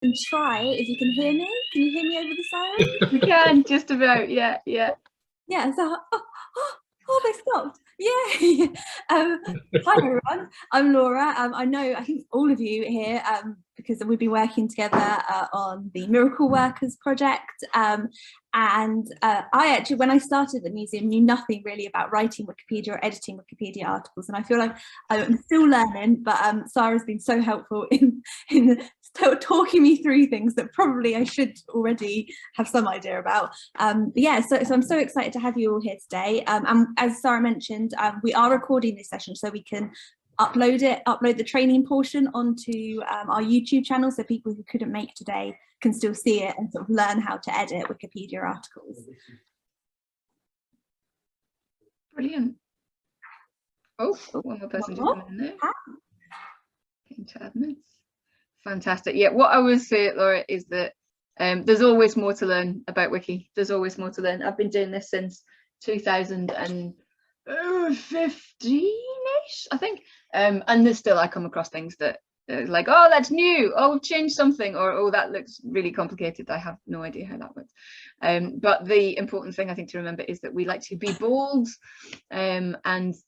can try if you can hear me. Can you hear me over the sound? We can, just about, yeah. Yeah, so, they stopped. Yay! Hi everyone, I'm Laura. I think all of you here, because we've been working together on the Miracle Workers project. And I actually, when I started at the museum, knew nothing really about writing Wikipedia or editing Wikipedia articles. And I feel like I'm still learning, but Sara's been so helpful in talking me through things that probably I should already have some idea about. Yeah, so I'm so excited to have you all here today. And as Sara mentioned, we are recording this session so we can upload the training portion onto our YouTube channel, so people who couldn't make today can still see it and sort of learn how to edit Wikipedia articles. Brilliant. Oh, one more person just coming in there. Getting to admins. Fantastic. Yeah, what I would say, Laura, is that there's always more to learn about Wiki. There's always more to learn. I've been doing this since 2015-ish, I think. And there's still, I come across things that like, oh, that's new, oh, change something, or oh, that looks really complicated. I have no idea how that works. But the important thing I think to remember is that we like to be bold, and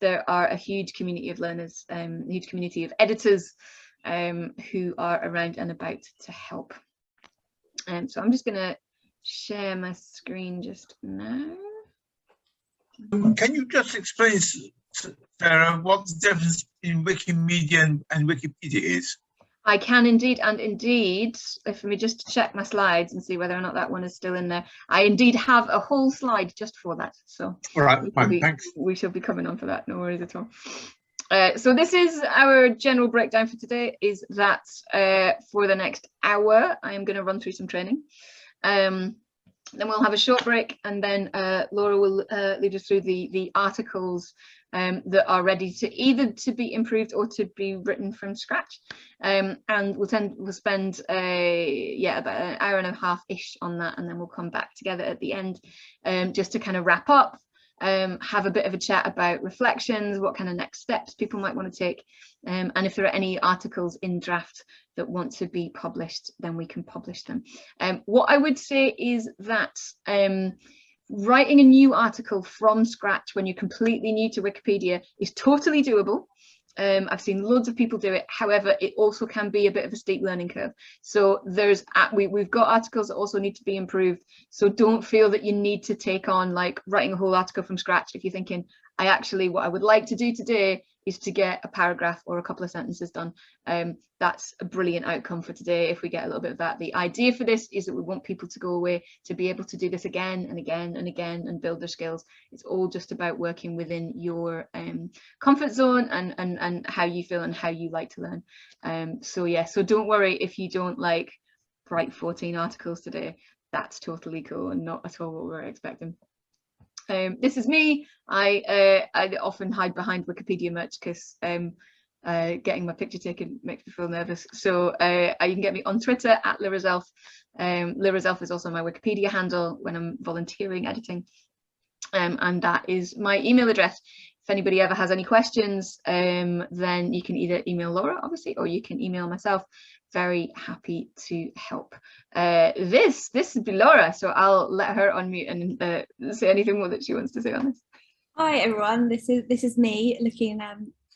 there are a huge community of learners, a huge community of editors who are around and about to help. So I'm just going to share my screen just now. Can you just explain, Sarah, what the difference in Wikimedia and Wikipedia is? I can indeed, and indeed, if let me just check my slides and see whether or not that one is still in there. I indeed have a whole slide just for that. So all right, fine, thanks. We shall be coming on for that, no worries at all. So this is our general breakdown for today, is that for the next hour, I am going to run through some training. Then we'll have a short break, and then Laura will lead us through the articles that are ready to either to be improved or to be written from scratch. And we'll spend about an hour and a half-ish on that, and then we'll come back together at the end just to kind of wrap up. Have a bit of a chat about reflections, what kind of next steps people might want to take, and if there are any articles in draft that want to be published, then we can publish them. What I would say is that writing a new article from scratch when you're completely new to Wikipedia is totally doable. I've seen loads of people do it. However, it also can be a bit of a steep learning curve. So we've got articles that also need to be improved. So don't feel that you need to take on like writing a whole article from scratch. If you're thinking, what I would like to do today is to get a paragraph or a couple of sentences done. That's a brilliant outcome for today if we get a little bit of that. The idea for this is that we want people to go away to be able to do this again and again and again and build their skills. It's all just about working within your comfort zone and how you feel and how you like to learn. So yeah, so don't worry if you don't like write 14 articles today. That's totally cool and not at all what we're expecting. This is me. I often hide behind Wikipedia merch because getting my picture taken makes me feel nervous. So you can get me on Twitter at Lirazelf. Lirazelf is also my Wikipedia handle when I'm volunteering editing. And that is my email address. If anybody ever has any questions, then you can either email Laura, obviously, or you can email myself. Very happy to help. This would be Laura, so I'll let her unmute and say anything more that she wants to say on this. Hi everyone, this is me looking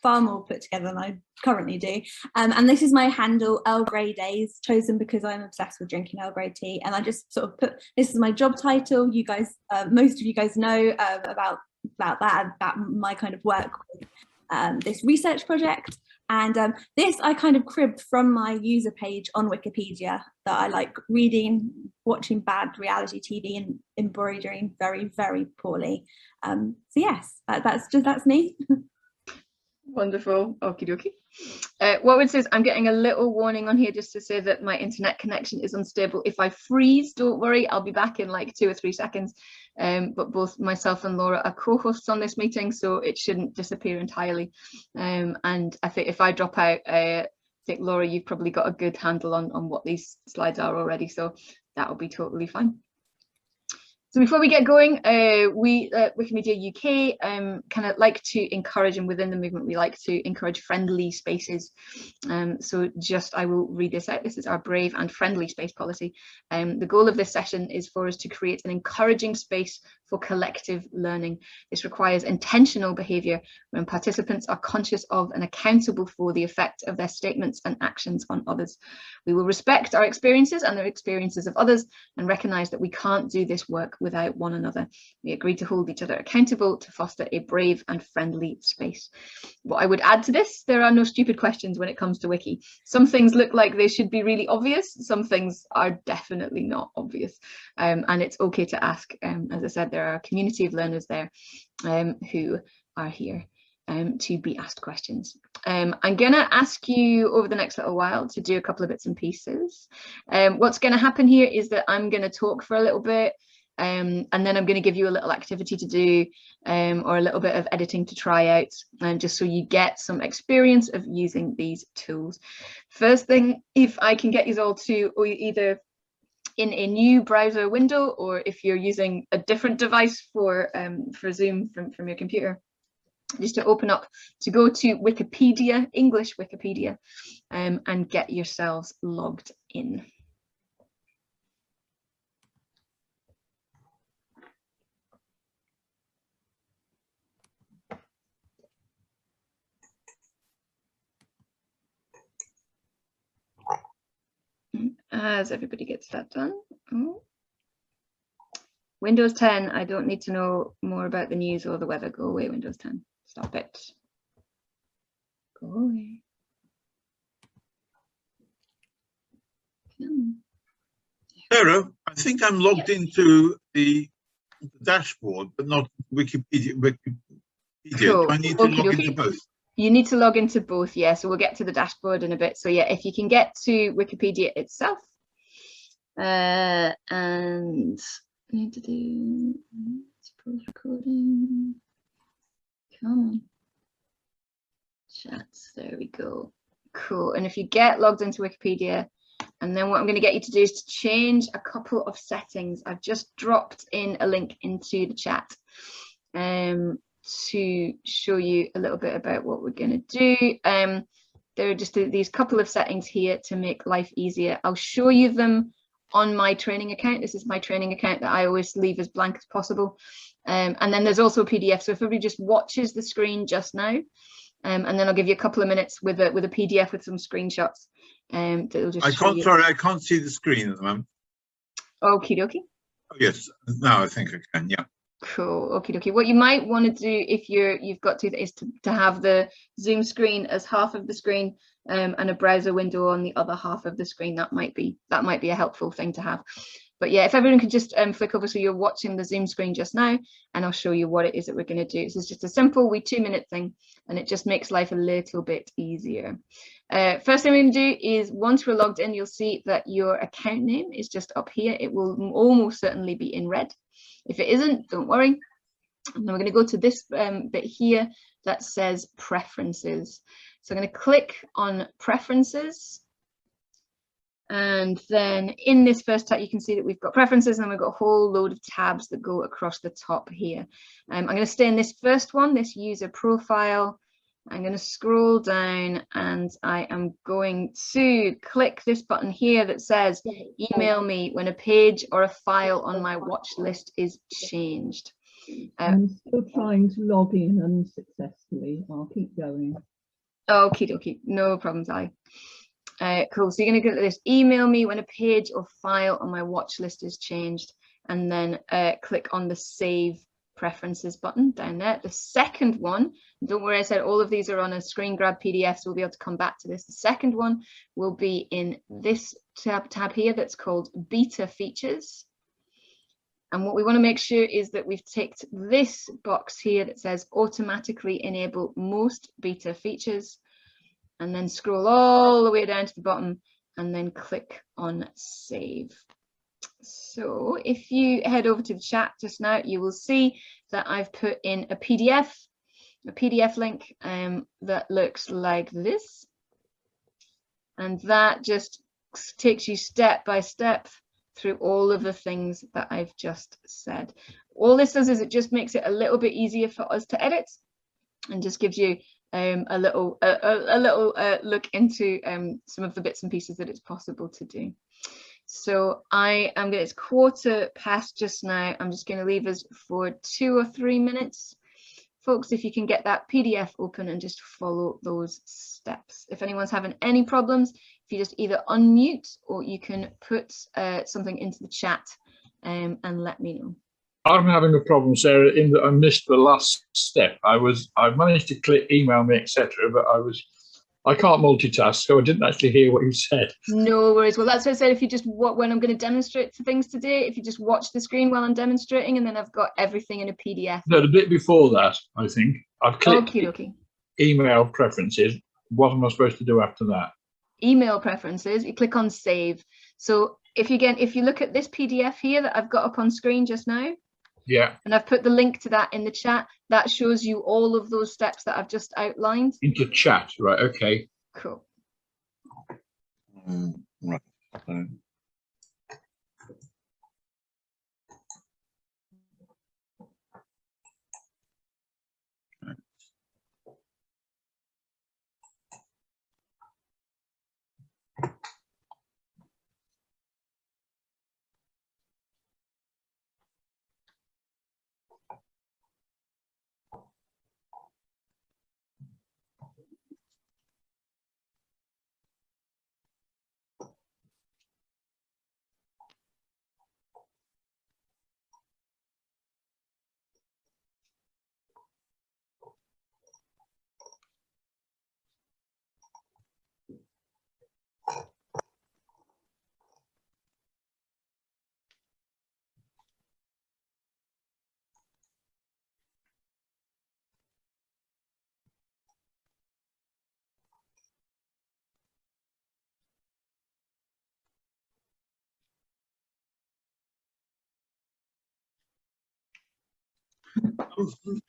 far more put together than I currently do, and this is my handle, Earl Grey Days, chosen because I'm obsessed with drinking Earl Grey tea, and I just sort of put this is my job title. You guys, most of you guys know about my kind of work with this research project. And this I kind of cribbed from my user page on Wikipedia, that I like reading, watching bad reality TV and embroidering very, very poorly. So yes, that's me. Wonderful. Okie dokie. What I would say is I'm getting a little warning on here just to say that my internet connection is unstable. If I freeze, don't worry, I'll be back in like 2 or 3 seconds. But both myself and Laura are co-hosts on this meeting, so it shouldn't disappear entirely. And I think if I drop out, I think, Laura, you've probably got a good handle on what these slides are already, so that'll be totally fine. So before we get going, we at Wikimedia UK kind of like to encourage, and within the movement we like to encourage friendly spaces. So just I will read this out. This is our brave and friendly space policy. The goal of this session is for us to create an encouraging space for collective learning. This requires intentional behaviour when participants are conscious of and accountable for the effect of their statements and actions on others. We will respect our experiences and the experiences of others and recognise that we can't do this work without one another. We agree to hold each other accountable to foster a brave and friendly space. What I would add to this, there are no stupid questions when it comes to Wiki. Some things look like they should be really obvious. Some things are definitely not obvious. And it's okay to ask. As I said, there are a community of learners there who are here to be asked questions. I'm gonna ask you over the next little while to do a couple of bits and pieces. What's gonna happen here is that I'm gonna talk for a little bit, and then I'm gonna give you a little activity to do, or a little bit of editing to try out, just so you get some experience of using these tools. First thing, if I can get you all to either in a new browser window, or if you're using a different device for Zoom from your computer, just to open up, to go to Wikipedia, English Wikipedia, and get yourselves logged in. As everybody gets that done. Oh. Windows 10, I don't need to know more about the news or the weather. Go away, Windows 10. Stop it. Go away. Sarah, I think I'm logged into the dashboard, but not Wikipedia. Cool. Do I need to log into both? You need to log into both, yeah. So we'll get to the dashboard in a bit. So yeah, if you can get to Wikipedia itself, and need to do post recording. Come on. Chats, there we go. Cool. And if you get logged into Wikipedia, and then what I'm going to get you to do is to change a couple of settings. I've just dropped in a link into the chat to show you a little bit about what we're going to do. There are just these couple of settings here to make life easier. I'll show you them on my training account. This is my training account that I always leave as blank as possible. And then there's also a PDF. So if everybody just watches the screen just now, and then I'll give you a couple of minutes with a PDF with some screenshots. That'll just Sorry, I can't see the screen at the moment. Okie dokie. Oh, yes, now I think I can, yeah. Cool. Okie dokie. What you might want to do if you've got to is to have the Zoom screen as half of the screen, and a browser window on the other half of the screen. That might be a helpful thing to have. But yeah, if everyone could just flick over so you're watching the Zoom screen just now, and I'll show you what it is that we're going to do. So it's just a simple 2-minute thing, and it just makes life a little bit easier. First thing we're going to do is, once we're logged in, you'll see that your account name is just up here. It will almost certainly be in red. If it isn't, don't worry. And then we're going to go to this bit here that says preferences. So I'm going to click on preferences. And then in this first tab, you can see that we've got preferences, and we've got a whole load of tabs that go across the top here. I'm going to stay in this first one, this user profile. I'm going to scroll down, and I am going to click this button here that says email me when a page or a file on my watch list is changed. I'm still trying to log in unsuccessfully. I'll keep going. Okie dokie, no problems, Ali. Cool, so you're going to go to this, email me when a page or file on my watch list is changed, and then click on the save preferences button down there. The second one, don't worry, I said all of these are on a screen grab PDF, so we'll be able to come back to this. The second one will be in this tab here that's called beta features. And what we want to make sure is that we've ticked this box here that says automatically enable most beta features, and then scroll all the way down to the bottom and then click on save. So if you head over to the chat just now, you will see that I've put in a PDF link that looks like this. And that just takes you step by step through all of the things that I've just said. All this does is it just makes it a little bit easier for us to edit, and just gives you a little look into some of the bits and pieces that it's possible to do. So it's 1:15 just now. I'm just going to leave us for 2 or 3 minutes. Folks, if you can get that PDF open and just follow those steps. If anyone's having any problems, if you just either unmute or you can put something into the chat and let me know. I'm having a problem, Sarah, in that I missed the last step. I managed to click email me, etc., but I can't multitask, so I didn't actually hear what you said. No worries. Well, that's what I said. If you just, when I'm going to demonstrate things today, if you just watch the screen while I'm demonstrating, and then I've got everything in a PDF. No, the bit before that, I think. I've clicked Okay. email preferences. What am I supposed to do after that? Email preferences, you click on save. So if you look at this PDF here that I've got up on screen just now, yeah, and I've put the link to that in the chat, that shows you all of those steps that I've just outlined. Into chat, right? Okay. Cool. Right.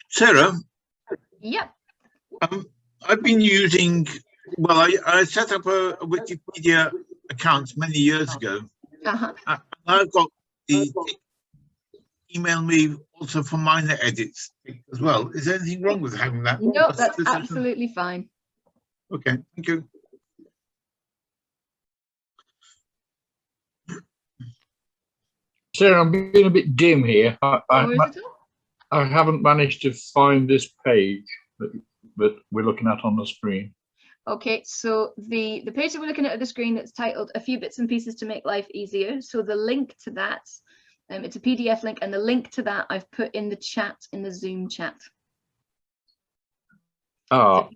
Sarah? Yep. I've been using, well, I set up a Wikipedia account many years ago. Uh-huh. And I've got the email me also for minor edits as well. Is there anything wrong with having that? No, that's absolutely fine. Okay, thank you. Sarah, I'm being a bit dim here. No I haven't managed to find this page that we're looking at on the screen. Okay, so the page that we're looking at the screen that's titled "A Few Bits and Pieces to Make Life Easier." So the link to that, it's a PDF link, and the link to that I've put in the chat, in the Zoom chat. Ah,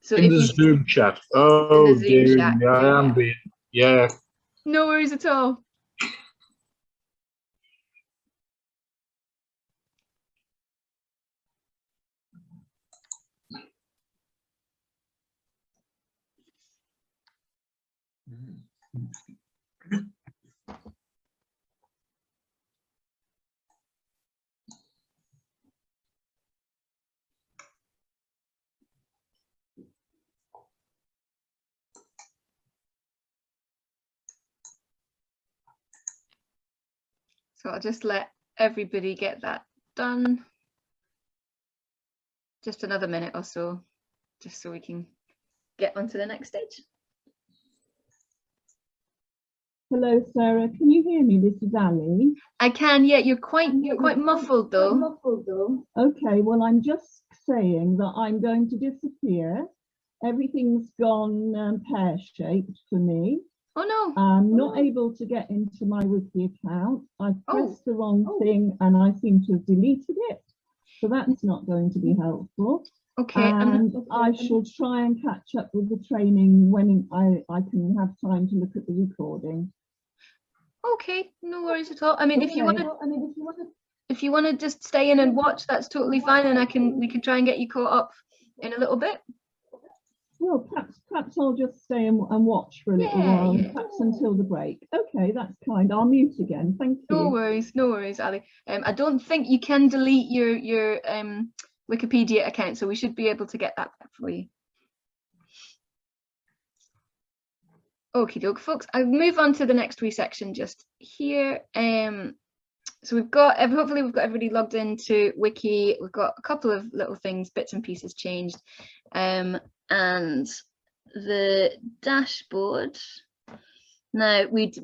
so in the Zoom chat. Oh, dear, I am being, yeah. No worries at all. So I'll just let everybody get that done. Just another minute or so, just so we can get onto the next stage. Hello, Sarah. Can you hear me? This is Ali. I can, yeah. You're quite muffled though. Okay, well, I'm just saying that I'm going to disappear. Everything's gone pear-shaped for me. Oh no. I'm not able to get into my Wiki account. I pressed the wrong thing and I seem to have deleted it. So that's not going to be helpful. Okay. And I shall try and catch up with the training when I can have time to look at the recording. Okay, no worries at all. I mean, if you want to just stay in and watch, that's totally fine, and we can try and get you caught up in a little bit. Well, perhaps I'll just stay and watch for a little while, perhaps until the break. Okay, that's kind. I'll mute again. Thank you. No worries, Ali. I don't think you can delete your Wikipedia account, so we should be able to get that back for you. Okie doke, folks. I'll move on to the next wee section just here. So we've got, hopefully we've got everybody logged into Wiki. We've got a couple of little things, bits and pieces changed. And the dashboard. Now we'd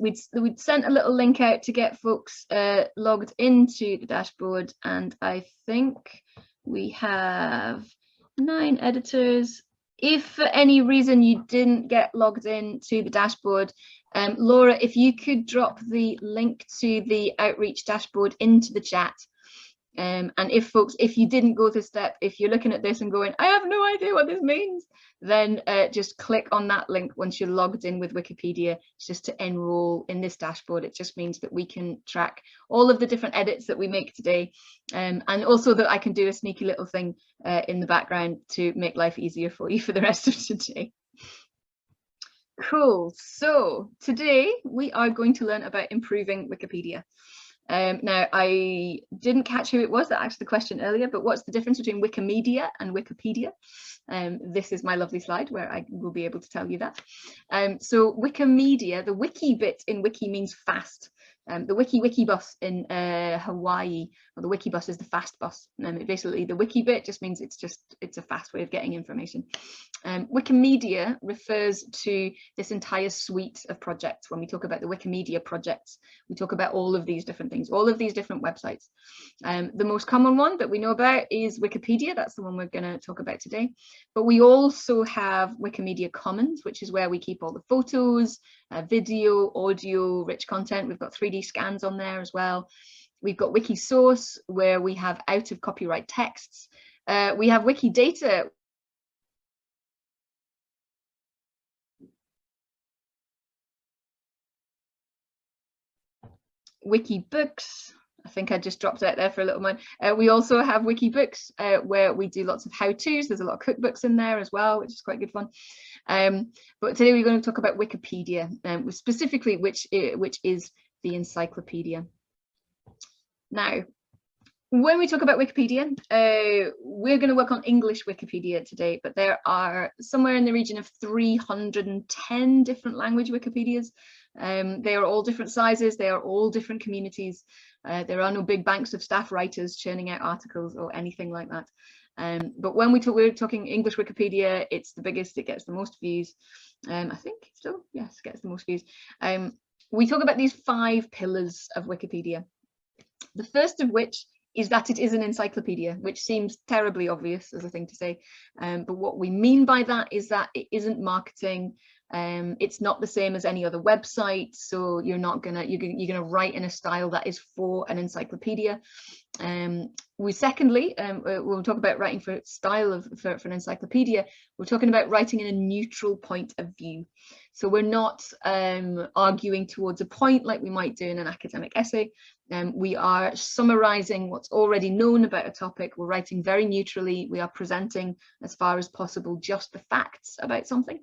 sent a little link out to get folks logged into the dashboard, and I think we have 9 editors. If for any reason you didn't get logged in to the dashboard, Laura, if you could drop the link to the outreach dashboard into the chat. And if you didn't go this step, if you're looking at this and going, I have no idea what this means, then just click on that link once you're logged in with Wikipedia. It's just to enroll in this dashboard. It just means that we can track all of the different edits that we make today, and also that I can do a sneaky little thing in the background to make life easier for you for the rest of today. Cool. So today we are going to learn about improving Wikipedia. Now, I didn't catch who it was that asked the question earlier, but what's the difference between Wikimedia and Wikipedia? This is my lovely slide where I will be able to tell you that. So Wikimedia, the wiki bit in wiki means fast. The wiki bus in Hawaii, or the wiki bus is the fast bus. Basically, the wiki bit just means it's a fast way of getting information. Wikimedia refers to this entire suite of projects. When we talk about the Wikimedia projects, we talk about all of these different things, all of these different websites. The most common one that we know about is Wikipedia. That's the one we're going to talk about today. But we also have Wikimedia Commons, which is where we keep all the photos, video, audio, rich content. We've got 3D scans on there as well. We've got Wikisource, where we have out of copyright texts. We have Wikidata. Wikibooks. I think I just dropped out there for a little moment. We also have Wikibooks, where we do lots of how-tos. There's a lot of cookbooks in there as well, which is quite good fun. But today we're going to talk about Wikipedia, specifically which is the encyclopedia. Now, when we talk about Wikipedia, we're going to work on English Wikipedia today, but there are somewhere in the region of 310 different language Wikipedias. They are all different sizes, they are all different communities. There are no big banks of staff writers churning out articles or anything like that. But when we're talking English Wikipedia, it's the biggest, it gets the most views. I think still, yes, it gets the most views. We talk about these 5 pillars of Wikipedia. The first of which is that it is an encyclopedia, which seems terribly obvious as a thing to say. But what we mean by that is that it isn't marketing. It's not the same as any other website, so you're gonna write in a style that is for an encyclopedia. Secondly, we'll talk about writing for style for an encyclopedia. We're talking about writing in a neutral point of view. So we're not arguing towards a point like we might do in an academic essay. We are summarizing what's already known about a topic. We're writing very neutrally. We are presenting, as far as possible, just the facts about something.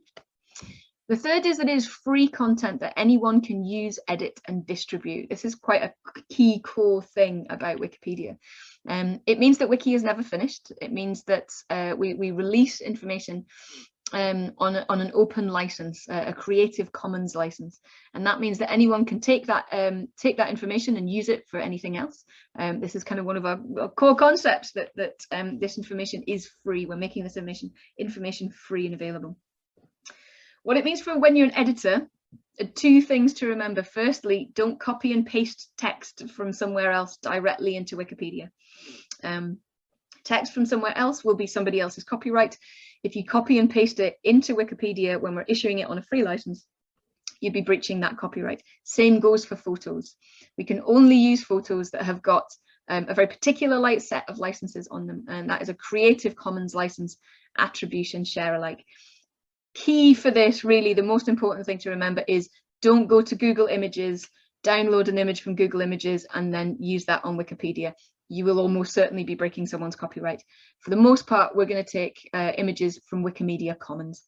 The third is that it is free content that anyone can use, edit, and distribute. This is quite a key core thing about Wikipedia. It means that Wiki is never finished. It means that we release information on an open license, a Creative Commons license, and that means that anyone can take that information and use it for anything else. This is kind of one of our core concepts, that this information is free. We're making this information free and available. What it means for when you're an editor, 2 things to remember. Firstly, don't copy and paste text from somewhere else directly into Wikipedia. Text from somewhere else will be somebody else's copyright. If you copy and paste it into Wikipedia when we're issuing it on a free license, you'd be breaching that copyright. Same goes for photos. We can only use photos that have got a very particular set of licenses on them, and that is a Creative Commons license, attribution, share alike. Key for this, really, the most important thing to remember is don't go to Google Images, download an image from Google Images, and then use that on Wikipedia. You will almost certainly be breaking someone's copyright. For the most part, we're going to take images from Wikimedia Commons.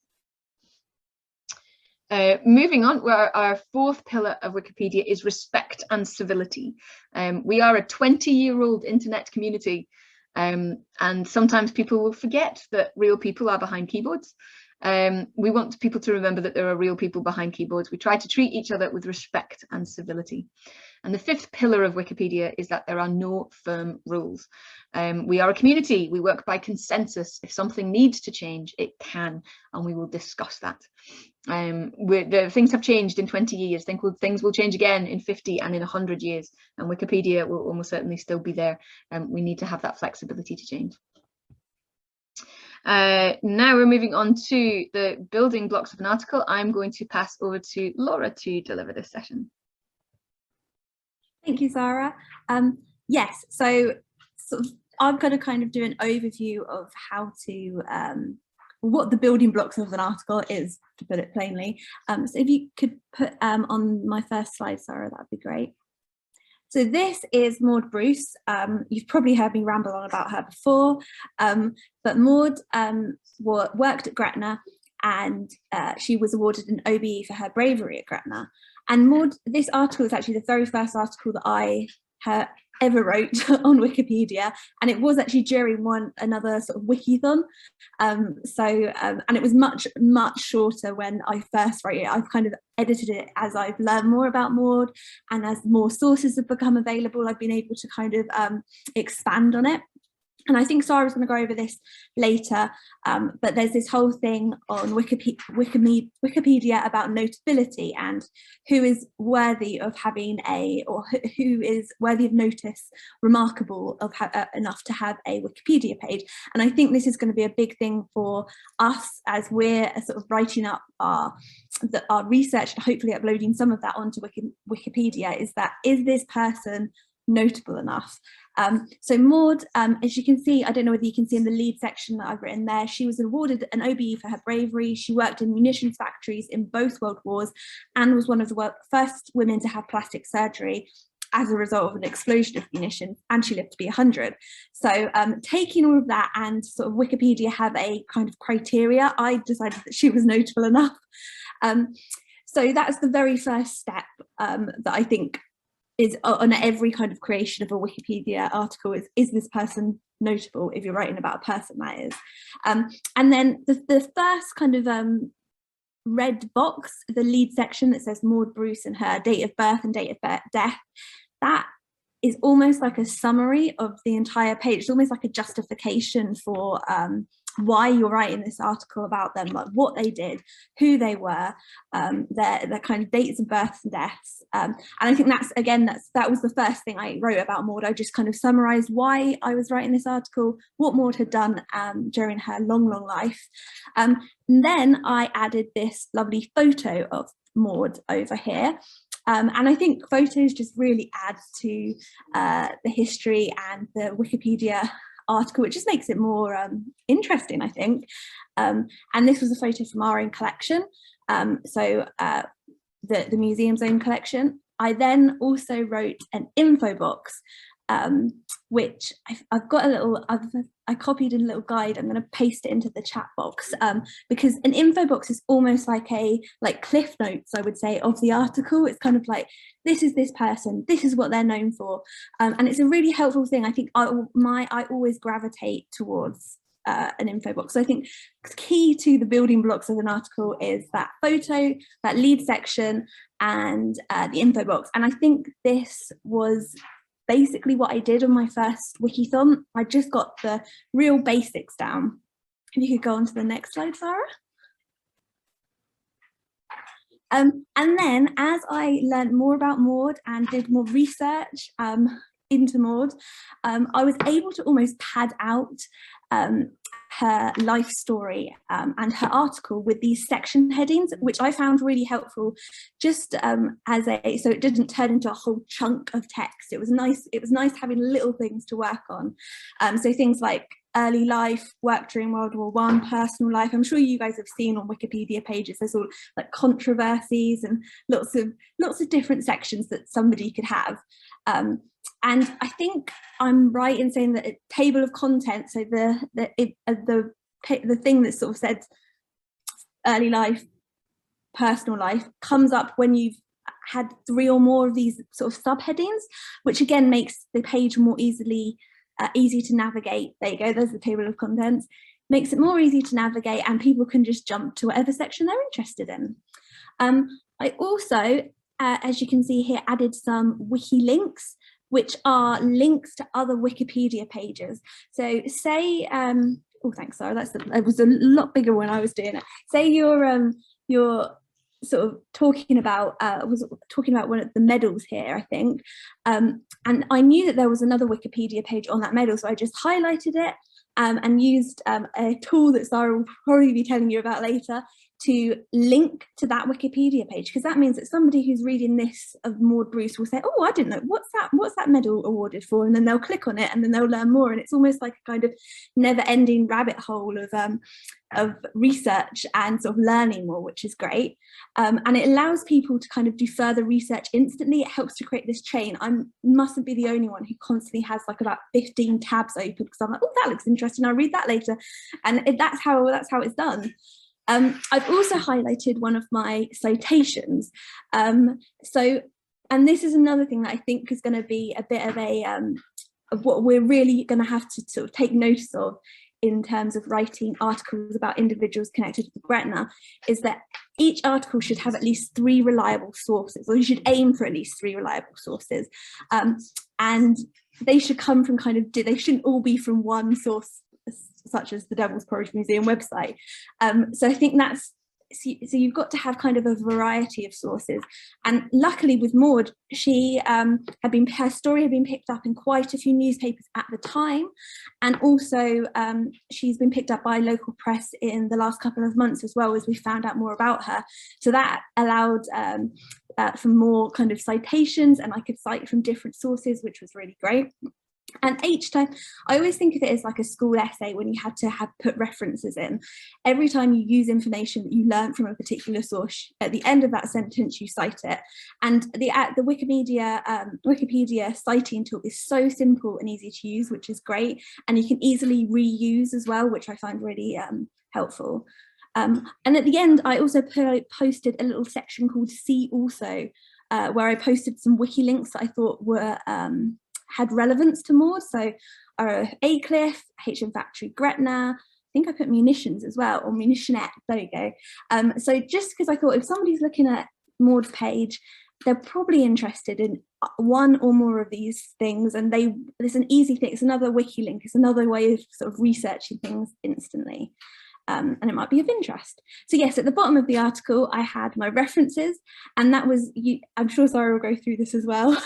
Moving on, where our 4th pillar of Wikipedia is respect and civility. We are a 20-year-old internet community, and sometimes people will forget that real people are behind keyboards. We want people to remember that there are real people behind keyboards. We try to treat each other with respect and civility. And the fifth pillar of Wikipedia is that there are no firm rules. We are a community. We work by consensus. If something needs to change, it can, and we will discuss that. Things have changed in 20 years. Things will change again in 50 and in 100 years, and Wikipedia will almost certainly still be there. We need to have that flexibility to change. Now we're moving on to the building blocks of an article. I'm going to pass over to Laura to deliver this session. Thank you, Sara. Yes, so I'm going to kind of do an overview of how to, what the building blocks of an article is, to put it plainly. So if you could put on my first slide, Sara, that'd be great. So this is Maud Bruce. You've probably heard me ramble on about her before, but Maud worked at Gretna, and she was awarded an OBE for her bravery at Gretna. And Maud, this article is actually the very first article that I ever wrote on Wikipedia, and it was actually during another sort of Wikithon. And it was much shorter when I first wrote it. I've kind of edited it as I've learned more about Maud, and as more sources have become available, I've been able to kind of expand on it. And I think Sara's going to go over this later, but there's this whole thing on Wikipedia about notability and who is worthy of having or who is worthy of notice, remarkable enough to have a Wikipedia page. And I think this is going to be a big thing for us as we're sort of writing up our research and hopefully uploading some of that onto Wikipedia. Is this person notable enough? So Maud, as you can see, I don't know whether you can see in the lead section that I've written there, she was awarded an OBE for her bravery. She worked in munitions factories in both world wars and was one of the first women to have plastic surgery as a result of an explosion of munitions, and she lived to be 100. So taking all of that and sort of Wikipedia have a kind of criteria, I decided that she was notable enough. So that's the very first step that I think is on every kind of creation of a Wikipedia article is this person notable, if you're writing about a person, that is. And then the first kind of red box, the lead section that says Maud Bruce and her date of birth and date of death, that is almost like a summary of the entire page. It's almost like a justification for why you're writing this article about them, like what they did, who they were, their kind of dates of births and deaths. And I think that was the first thing I wrote about Maud. I just kind of summarised why I was writing this article, what Maud had done during her long life. And then I added this lovely photo of Maud over here. And I think photos just really add to the history and the Wikipedia article. It just makes it more interesting, I think. And this was a photo from our own collection, so the museum's own collection. I then also wrote an info box, which I've got I copied a little guide. I'm going to paste it into the chat box, because an info box is almost like cliff notes, I would say, of the article. It's kind of like, this is this person, this is what they're known for, and it's a really helpful thing. I think I always gravitate towards an info box. So I think key to the building blocks of an article is that photo, that lead section, and the info box. And I think this was basically what I did on my first Wikithon. I just got the real basics down. If you could go on to the next slide, Sara. And then as I learned more about Maud and did more research into Maud, I was able to almost pad out her life story and her article with these section headings, which I found really helpful, just so it didn't turn into a whole chunk of text. It was nice having little things to work on. So things like early life, work during World War I, personal life. I'm sure you guys have seen on Wikipedia pages, there's all like controversies and lots of different sections that somebody could have. And I think I'm right in saying that a table of contents, so the thing that sort of said early life, personal life, comes up when you've had 3 or more of these sort of subheadings, which again makes the page more easy to navigate. There you go, there's the table of contents. makes it more easy to navigate, and people can just jump to whatever section they're interested in. I also, as you can see here, added some wiki links, which are links to other Wikipedia pages. So say, oh, thanks, Sara. It was a lot bigger when I was doing it. Say you're sort of talking about one of the medals here, I think, and I knew that there was another Wikipedia page on that medal, so I just highlighted it and used a tool that Sara will probably be telling you about later to link to that Wikipedia page, because that means that somebody who's reading this of Maud Bruce will say, oh, I didn't know, what's that medal awarded for? And then they'll click on it and then they'll learn more, and it's almost like a kind of never-ending rabbit hole of research and sort of learning more, which is great. And it allows people to kind of do further research instantly. It helps to create this chain. I mustn't be the only one who constantly has like about 15 tabs open, because I'm like, oh, that looks interesting, I'll read that later. And that's how it's done. I've also highlighted one of my citations. And this is another thing that I think is going to be a bit of what we're really going to have to sort of take notice of in terms of writing articles about individuals connected to Gretna, is that each article should have at least 3 reliable sources, or you should aim for at least 3 reliable sources. And they should come from they shouldn't all be from one source, such as the Devil's Porridge Museum website. So I think so you've got to have kind of a variety of sources. And luckily with Maud, her story had been picked up in quite a few newspapers at the time. And also she's been picked up by local press in the last couple of months as well, as we found out more about her. So that allowed for more kind of citations, and I could cite from different sources, which was really great. And each time, I always think of it as like a school essay when you had to put references in. Every time you use information that you learned from a particular source, at the end of that sentence you cite it. And the Wikipedia citing tool is so simple and easy to use, which is great. And you can easily reuse as well, which I find really helpful. And at the end, I also posted a little section called See Also, where I posted some wiki links that I thought were had relevance to Maud. So Cliff, HM Factory Gretna, I think I put munitions as well, or munitionette, there you go. So just because I thought if somebody's looking at Maud's page, they're probably interested in one or more of these things, and there's an easy thing, it's another wiki link, it's another way of sort of researching things instantly. And it might be of interest. So yes, at the bottom of the article, I had my references, and that was, I'm sure Sara will go through this as well,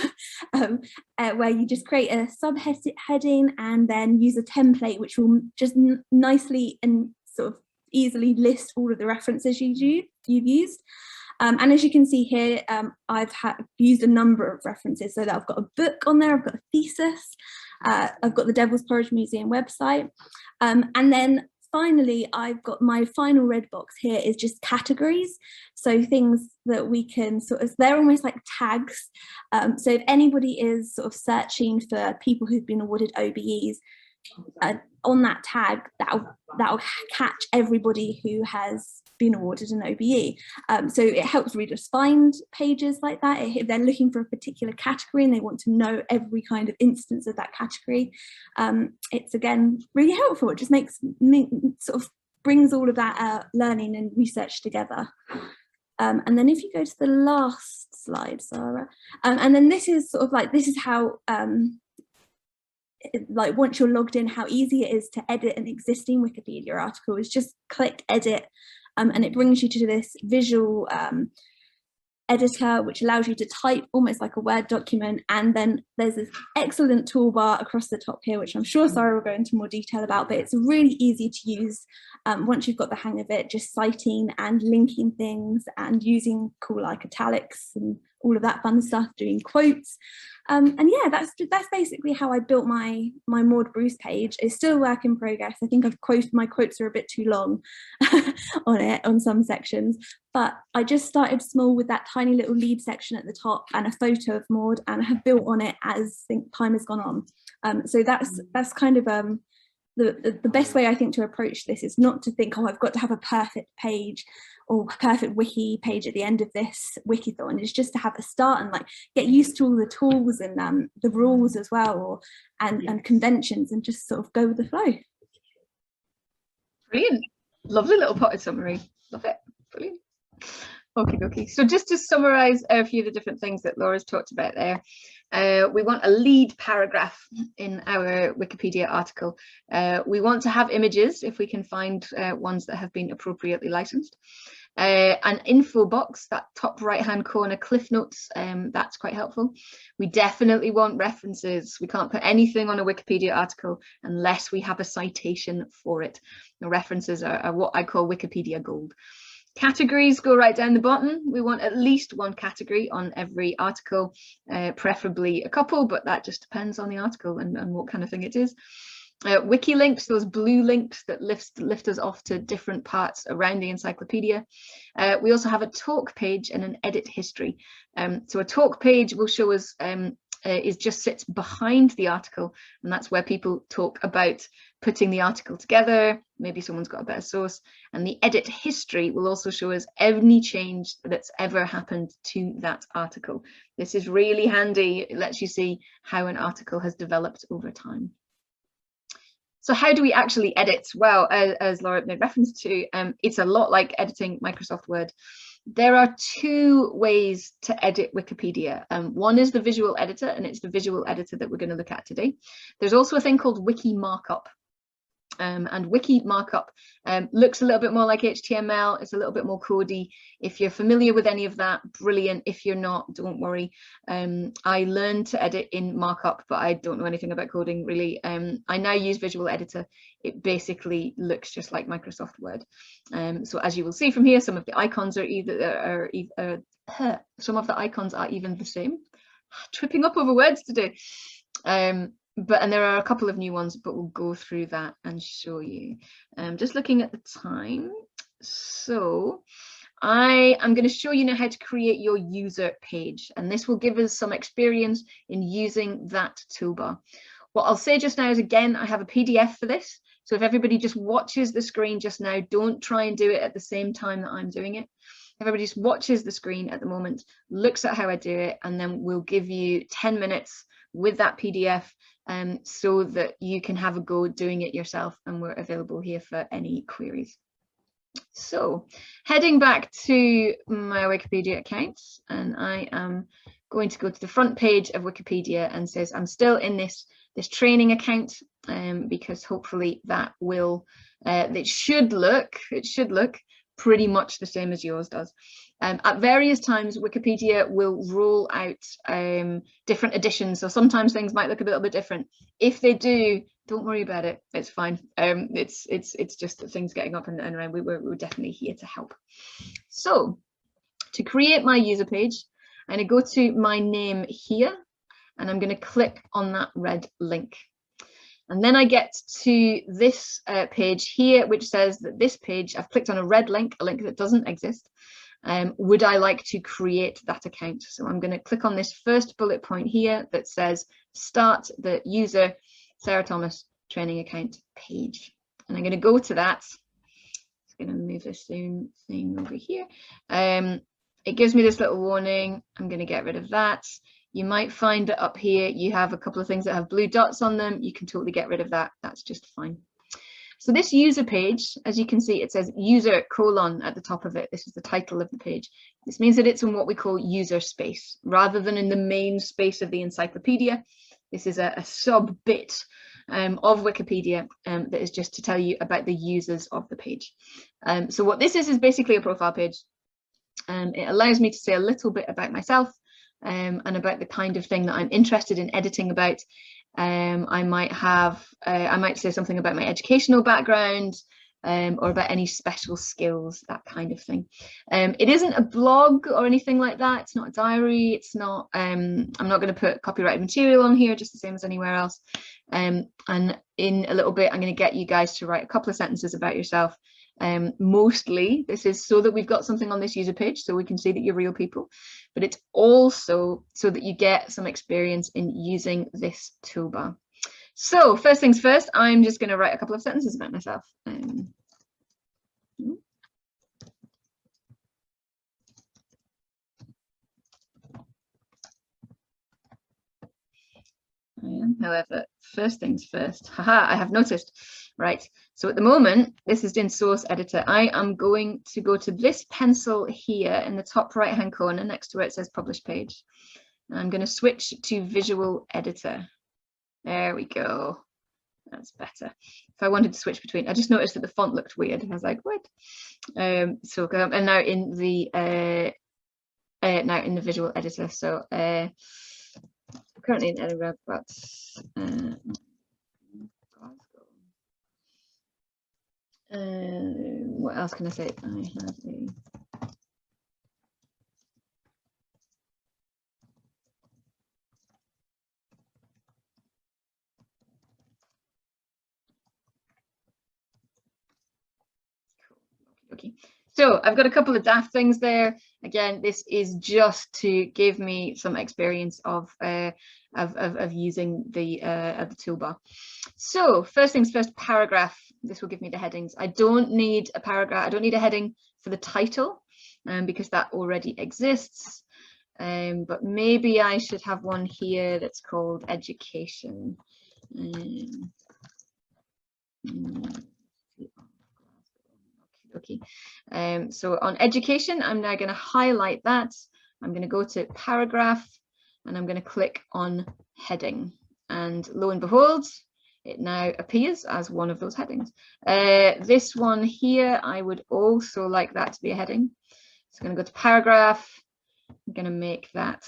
where you just create a subheading and then use a template, which will just nicely and sort of easily list all of the references you've used. And as you can see here, I've used a number of references, so that I've got a book on there, I've got a thesis, I've got the Devil's Porridge Museum website, and then finally, I've got my final red box here is just categories. So things that we can sort of, they're almost like tags. So if anybody is sort of searching for people who've been awarded OBEs, on that tag, that'll catch everybody who has been awarded an OBE. So it helps readers find pages like that. If they're looking for a particular category and they want to know every kind of instance of that category, it's again really helpful. It just sort of brings all of that learning and research together. And then if you go to the last slide, Sara, and then this is sort of like, this is how like once you're logged in, how easy it is to edit an existing Wikipedia article. Is just click edit, and it brings you to this visual editor, which allows you to type almost like a Word document. And then there's this excellent toolbar across the top here, which I'm sure Sara will go into more detail about, but it's really easy to use once you've got the hang of it, just citing and linking things and using cool like italics and all of that fun stuff, doing quotes. And yeah, that's basically how I built my Maud Bruce page. It's still a work in progress. I think my quotes are a bit too long on some sections, but I just started small with that tiny little lead section at the top and a photo of Maud, and I have built on it as time has gone on. So that's kind of the best way I think to approach this is not to think, oh, I've got to have a perfect page or perfect wiki page at the end of this Wikithon. Is just to have a start and like get used to all the tools and the rules as well, and conventions, and just sort of go with the flow. Brilliant. Lovely little potted summary. Love it. Brilliant. Okay. So just to summarize a few of the different things that Laura's talked about there, we want a lead paragraph in our Wikipedia article. We want to have images if we can find ones that have been appropriately licensed. An info box, that top right hand corner, cliff notes, that's quite helpful. We definitely want references. We can't put anything on a Wikipedia article unless we have a citation for it. The references are what I call Wikipedia gold. Categories go right down the bottom. We want at least one category on every article, preferably a couple, but that just depends on the article and what kind of thing it is. Wiki links, those blue links that lift us off to different parts around the encyclopedia. We also have a talk page and an edit history. So a talk page will show us just sits behind the article, and that's where people talk about putting the article together. Maybe someone's got a better source. And the edit history will also show us any change that's ever happened to that article. This is really handy. It lets you see how an article has developed over time. So how do we actually edit? Well, as Laura made reference to, it's a lot like editing Microsoft Word. There are two ways to edit Wikipedia. One is the visual editor, and it's the visual editor that we're going to look at today. There's also a thing called Wiki Markup. And Wiki Markup looks a little bit more like HTML. It's a little bit more codey. If you're familiar with any of that, brilliant. If you're not, don't worry. I learned to edit in Markup, but I don't know anything about coding really. I now use Visual Editor. It basically looks just like Microsoft Word. So as you will see from here, some of the icons are some of the icons are even the same. Tripping up over words today. And there are a couple of new ones, but we'll go through that and show you. Just looking at the time. So I am going to show you now how to create your user page, and this will give us some experience in using that toolbar. What I'll say just now is, again, I have a PDF for this. So if everybody just watches the screen just now, don't try and do it at the same time that I'm doing it. Everybody just watches the screen at the moment, looks at how I do it, and then we'll give you 10 minutes with that PDF so that you can have a go doing it yourself, and we're available here for any queries. So heading back to my Wikipedia account, and I am going to go to the front page of Wikipedia, and says I'm still in this training account, because hopefully that will it should look pretty much the same as yours does. At various times, Wikipedia will roll out different editions, so sometimes things might look a little bit different. If they do, don't worry about it. It's fine. It's just things getting up and around. We're definitely here to help. So to create my user page, I'm going to go to my name here, and I'm going to click on that red link. And then I get to this page here, which says that this page, I've clicked on a red link, a link that doesn't exist. Would I like to create that account? So I'm going to click on this first bullet point here that says start the user Sarah Thomas training account page. And I'm going to go to that. Just going to move this thing over here. It gives me this little warning. I'm going to get rid of that. You might find that up here you have a couple of things that have blue dots on them. You can totally get rid of that. That's just fine. So this user page, as you can see, it says user : at the top of it. This is the title of the page. This means that it's in what we call user space, rather than in the main space of the encyclopedia. This is a sub bit of Wikipedia that is just to tell you about the users of the page. So what this is basically a profile page. It allows me to say a little bit about myself and about the kind of thing that I'm interested in editing about. I might say something about my educational background, or about any special skills, that kind of thing. It isn't a blog or anything like that. It's not a diary. It's not. I'm not going to put copyrighted material on here, just the same as anywhere else. And in a little bit, I'm going to get you guys to write a couple of sentences about yourself. Mostly this is so that we've got something on this user page so we can see that you're real people, but it's also so that you get some experience in using this toolbar. So first things first, I'm just going to write a couple of sentences about myself. I am am. However, first things first. Haha, I have noticed. Right. So at the moment, this is in source editor. I am going to go to this pencil here in the top right hand corner next to where it says publish page. And I'm going to switch to visual editor. There we go. That's better. If I wanted to switch between, I just noticed that the font looked weird. I was like, what? And now in the visual editor. So currently in Edinburgh, but what else can I say? I have a okay. So I've got a couple of daft things there. Again, this is just to give me some experience of using the toolbar. So first things first, paragraph. This will give me the headings. I don't need a paragraph. I don't need a heading for the title, because that already exists. But maybe I should have one here that's called education. Okay. So on education, I'm now going to highlight that. I'm going to go to paragraph and I'm going to click on heading, and lo and behold, it now appears as one of those headings. This one here, I would also like that to be a heading. So I'm going to go to paragraph. I'm going to make that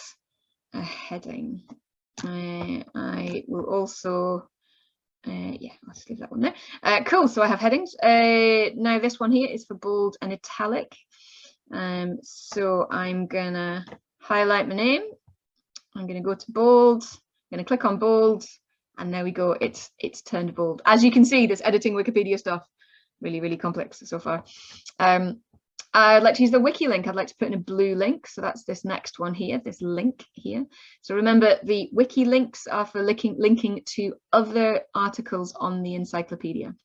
a heading. I will also yeah, let's leave that one there. Cool, so I have headings. Now this one here is for bold and italic. So I'm gonna highlight my name. I'm gonna go to bold. I'm gonna click on bold, and there we go. It's turned bold. As you can see, this editing Wikipedia stuff really complex so far. I'd like to use the wiki link. I'd like to put in a blue link. So that's this next one here, this link here. So remember, the wiki links are for linking to other articles on the encyclopedia.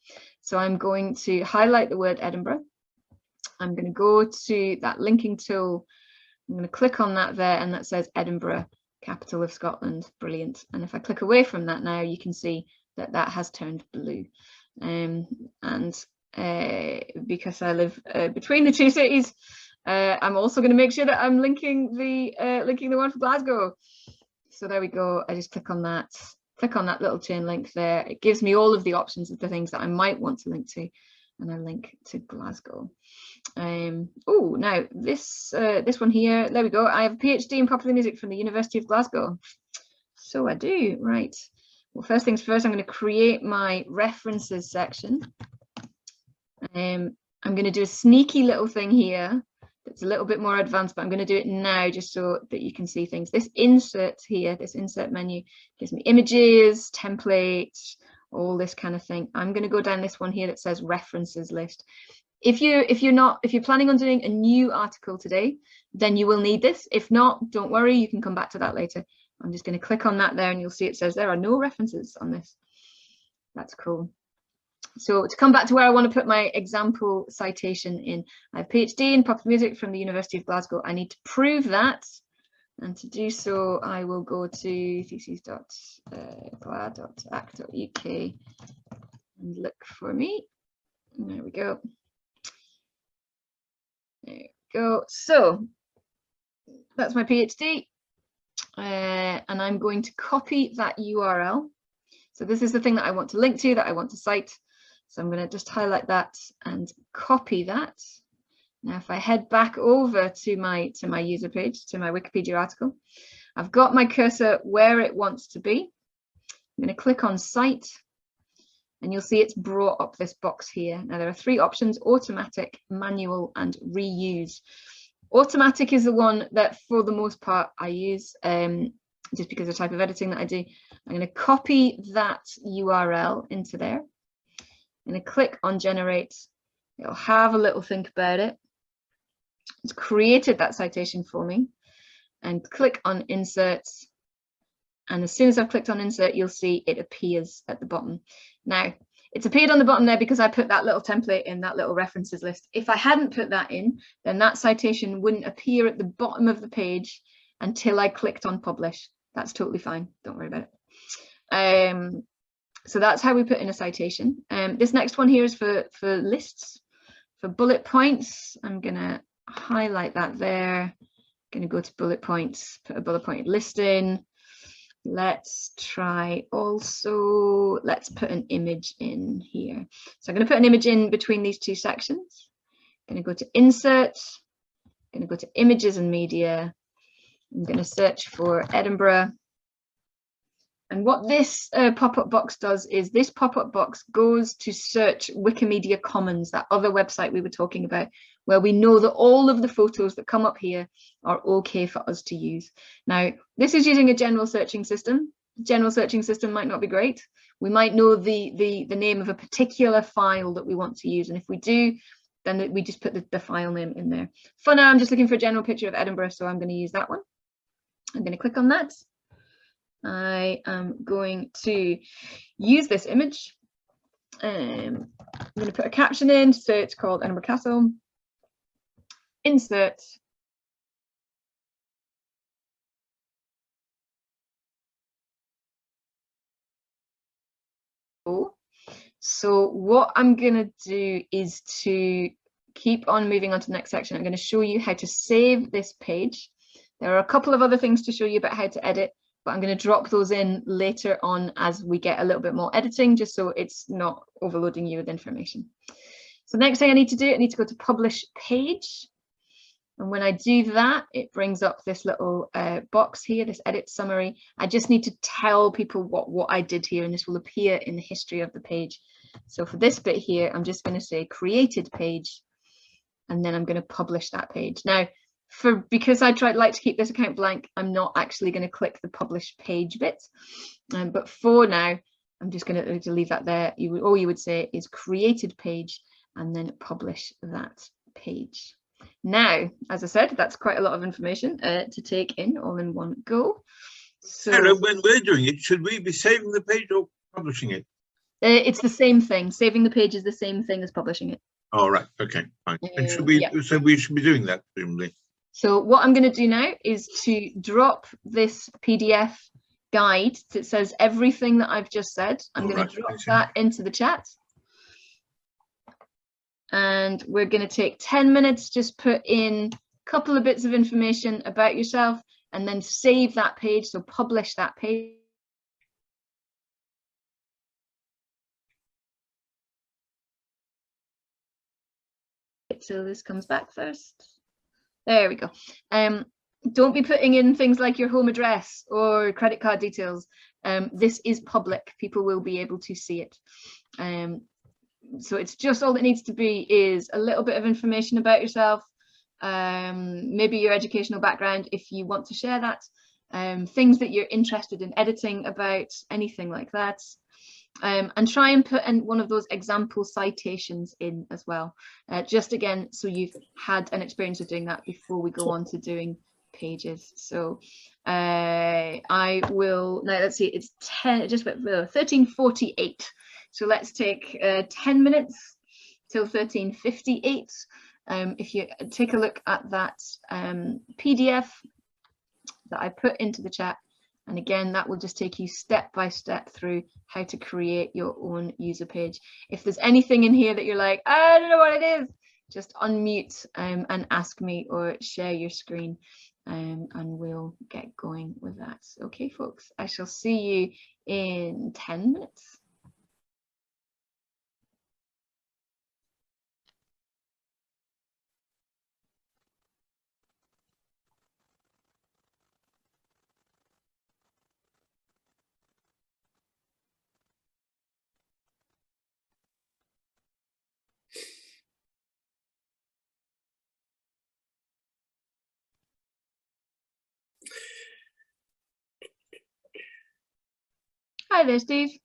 So I'm going to highlight the word Edinburgh. I'm going to go to that linking tool. I'm going to click on that there, and that says Edinburgh, capital of Scotland. Brilliant. And if I click away from that now, you can see that that has turned blue. Because I live between the two cities, I'm also going to make sure that I'm linking the one for Glasgow. So there we go. I just click on that little chain link there. It gives me all of the options of the things that I might want to link to, and I link to Glasgow. Oh, now this one here, there we go. I have a PhD in popular music from the University of Glasgow. So I do, right. Well, first things first, I'm going to create my references section. I'm going to do a sneaky little thing here that's a little bit more advanced, but I'm going to do it now just so that you can see things. This insert here, this insert menu, gives me images, templates, all this kind of thing. I'm going to go down this one here that says references list. If you're planning on doing a new article today, then you will need this. If not, don't worry, you can come back to that later. I'm just going to click on that there, and you'll see it says there are no references on this. That's cool. So to come back to where I want to put my example citation in, I have PhD in popular music from the University of Glasgow. I need to prove that, and to do so, I will go to theses.gla.ac.uk and look for me. And there we go. There we go. So that's my PhD, and I'm going to copy that URL. So this is the thing that I want to link to, that I want to cite. So I'm going to just highlight that and copy that. Now, if I head back over to my user page, to my Wikipedia article, I've got my cursor where it wants to be. I'm going to click on Cite, and you'll see it's brought up this box here. Now, there are three options: automatic, manual, and reuse. Automatic is the one that, for the most part, I use, just because of the type of editing that I do. I'm going to copy that URL into there. I'm going to click on generate. It'll have a little think about it. It's created that citation for me, and click on insert. And as soon as I've clicked on insert, you'll see it appears at the bottom. Now, it's appeared on the bottom there because I put that little template in, that little references list. If I hadn't put that in, then that citation wouldn't appear at the bottom of the page until I clicked on publish. That's totally fine. Don't worry about it. So that's how we put in a citation. This next one here is for lists, for bullet points. I'm going to highlight that there. Going to go to bullet points, put a bullet point list in. Let's try also, let's put an image in here. So I'm going to put an image in between these two sections. I'm going to go to insert, I'm going to go to images and media. I'm going to search for Edinburgh. And what this pop-up box does is this pop-up box goes to search Wikimedia Commons, that other website we were talking about, where we know that all of the photos that come up here are okay for us to use. Now, this is using a general searching system. General searching system might not be great. We might know the name of a particular file that we want to use. And if we do, then we just put the file name in there. For now, I'm just looking for a general picture of Edinburgh, so I'm going to use that one. I'm going to click on that. I am going to use this image. I'm going to put a caption in, so it's called Edinburgh Castle. Insert. So what I'm going to do is to keep on moving on to the next section. I'm going to show you how to save this page. There are a couple of other things to show you about how to edit, but I'm going to drop those in later on as we get a little bit more editing, just so it's not overloading you with information. So the next thing I need to do, I need to go to publish page. And when I do that, it brings up this little box here, this edit summary. I just need to tell people what I did here, and this will appear in the history of the page. So for this bit here, I'm just going to say created page, and then I'm going to publish that page. Now, because I like to keep this account blank, I'm not actually going to click the publish page bit. But for now, I'm just going to leave that there. All you would say is created page and then publish that page. Now, as I said, that's quite a lot of information to take in all in one go. So Sarah, when we're doing it, should we be saving the page or publishing it? It's the same thing. Saving the page is the same thing as publishing it. All right. Okay. Fine. And should we? Yeah. So we should be doing that, presumably. So what I'm going to do now is to drop this PDF guide that says everything that I've just said. I'm going to drop that into the chat. And we're going to take 10 minutes, just put in a couple of bits of information about yourself, and then save that page, so publish that page. So this comes back first. There we go. Don't be putting in things like your home address or credit card details. This is public. People will be able to see it. So it's just all it needs to be is a little bit of information about yourself, maybe your educational background if you want to share that, things that you're interested in editing about, anything like that. And try and put in one of those example citations in as well, just again, so you've had an experience of doing that before we go on to doing pages. So I will now, let's see, it's 13:48. So let's take 10 minutes till 13:58. If you take a look at that PDF that I put into the chat, and again, that will just take you step by step through how to create your own user page. If there's anything in here that you're like, I don't know what it is, just unmute and ask me, or share your screen, and we'll get going with that. Okay, folks, I shall see you in 10 minutes. Hi there, Steve.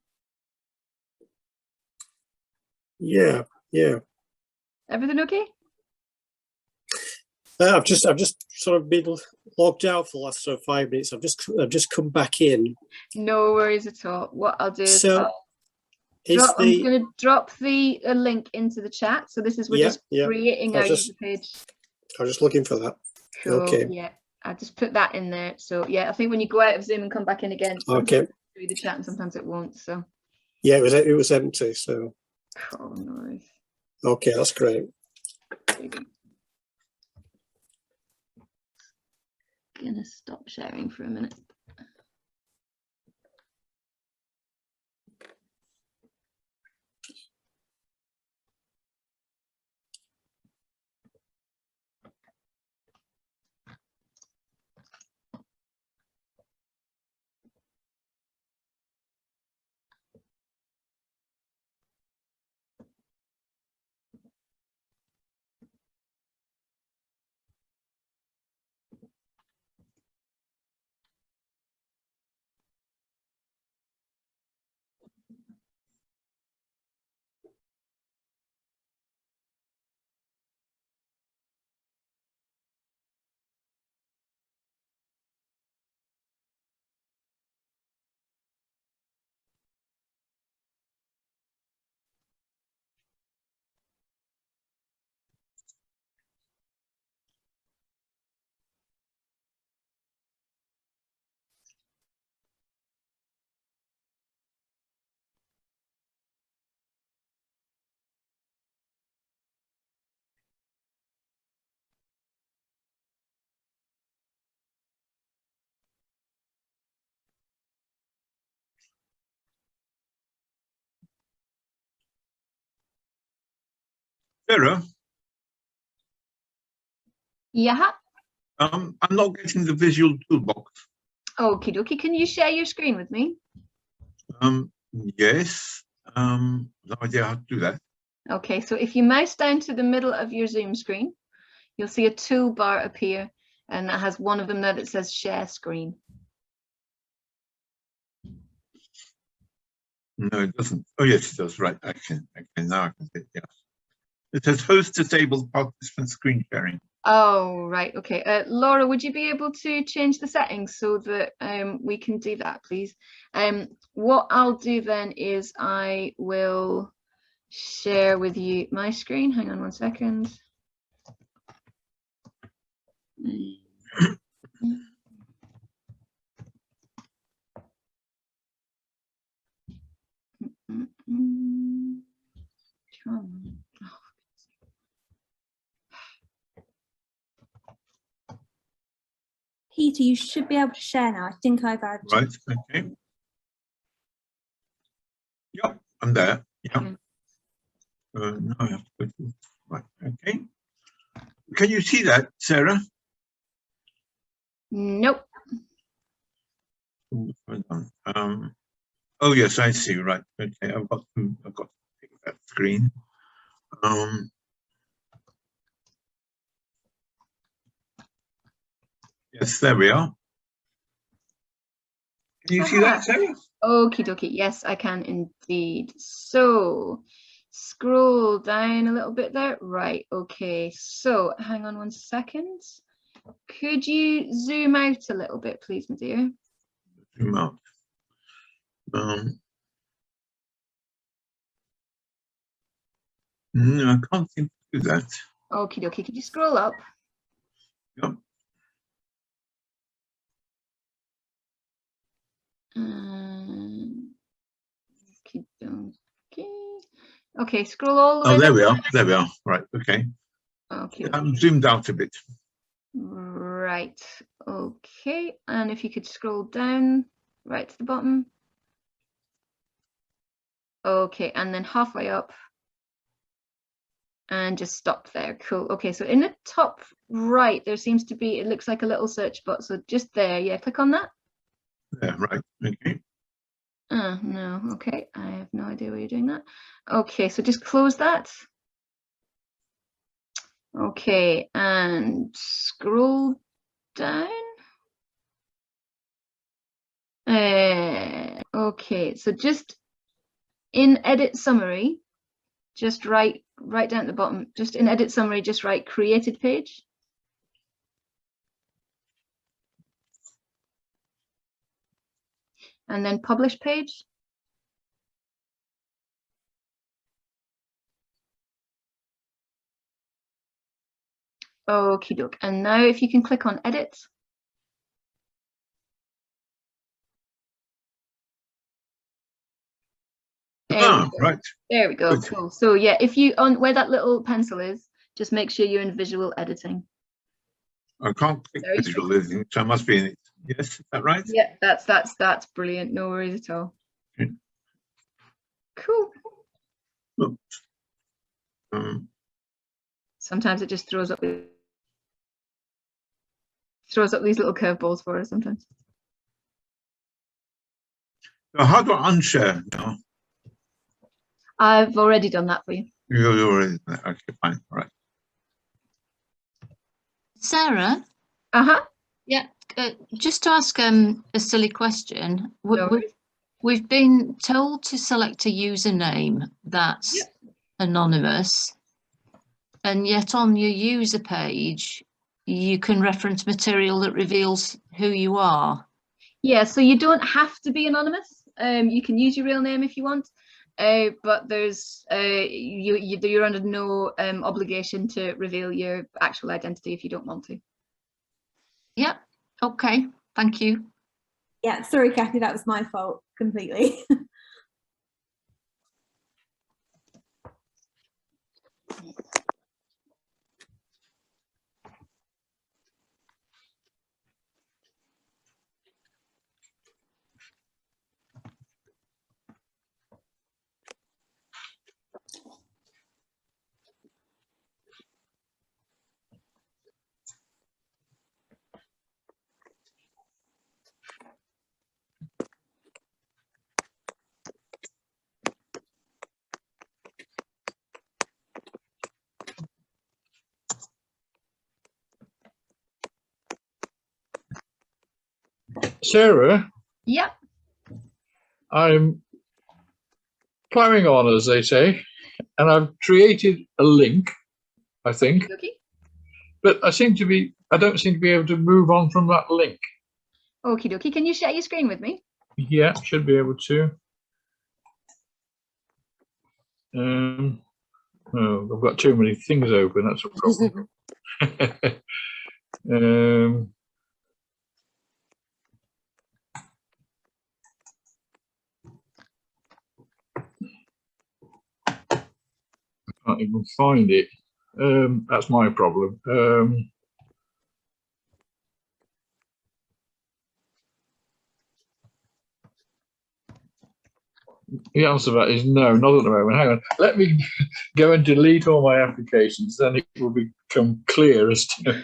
Yeah. Everything okay? I've just sort of been logged out for the last 5 minutes. I've just come back in. No worries at all. What I'll do is So I'm going to drop the link into the chat. So this is we're just creating our user page. I was just looking for that. Cool. Okay. Yeah, I just put that in there. So yeah, I think when you go out of Zoom and come back in again, okay, through the chat and sometimes it won't. So Yeah, it was empty. So cool, no worries. okay, that's great. Gonna stop sharing for a minute. Sarah, Yeah. I'm not getting the visual toolbox. Okie dokie. Can you share your screen with me? Yes. No idea how to do that. Okay, so if you mouse down to the middle of your Zoom screen, you'll see a toolbar appear, and that has one of them there that says share screen. No, it doesn't. Oh, yes, it does. Right. Okay. Now I can see it. Yes. It says host disabled participant screen sharing. Oh, right. Okay. Laura, would you be able to change the settings so that we can do that, please? What I'll do then is I will share with you my screen. Hang on one second. Peter, you should be able to share now. I think I've had. Right. Okay. Yep, I'm there. Yep. Okay. Now I have to go to. Right. Okay. Can you see that, Sarah? Nope. Oh yes, I see. Right. Okay. I've got to pick that screen. Yes, there we are. Can you see that, Sarah? Okie dokie. Yes, I can indeed. So scroll down a little bit there. Right. Okay. So hang on one second. Could you zoom out a little bit, please, my dear? Zoom out. No, I can't seem to do that. Okie dokie. Could you scroll up? Yep. Okie dokie. Okay, scroll all the way. Oh, there down. we are. There we are. Right. Okay. Okay. I'm zoomed out a bit. Right. Okay. And if you could scroll down right to the bottom. Okay. And then halfway up. And just stop there. Cool. Okay. So in the top right, there seems to be, it looks like a little search box. So just there. Yeah. Click on that. Yeah. Right. Okay. No. Okay. I have no idea why you're doing that. Okay. So just close that. Okay. And scroll down. Okay, so just in edit summary, just right down at the bottom, just in edit summary, just write created page. And then publish page. Okie doke. And now if you can click on edit. right. There we go. Good. Cool. So yeah, if you on where that little pencil is, just make sure you're in visual editing. I can't click Sorry. visual editing, so I must be in it. Yes, is that right? Yeah, that's brilliant. No worries at all. Okay. Cool. Oops. Sometimes it just throws up these little curveballs for us sometimes. So how do I unshare now? I've already done that for you. You're already there. Okay, fine. All right. Sarah, Uh-huh. yeah, just to ask a silly question. No worries. We've been told to select a username that's anonymous, and yet on your user page, you can reference material that reveals who you are. Yeah, so you don't have to be anonymous. You can use your real name if you want, but there's you're under no obligation to reveal your actual identity if you don't want to. Yep. Okay. Thank you. Yeah, sorry, Kathy, that was my fault completely. Sarah, Yep. I'm plowing on, as they say, and I've created a link, I think, Okay. but I don't seem to be able to move on from that link. Okie dokie. Can you share your screen with me? Yeah, should be able to. Oh, I've got too many things open, that's a problem. I can't even find it. That's my problem. The answer to that is no, not at the moment. Hang on, let me go and delete all my applications, then it will become clear as to,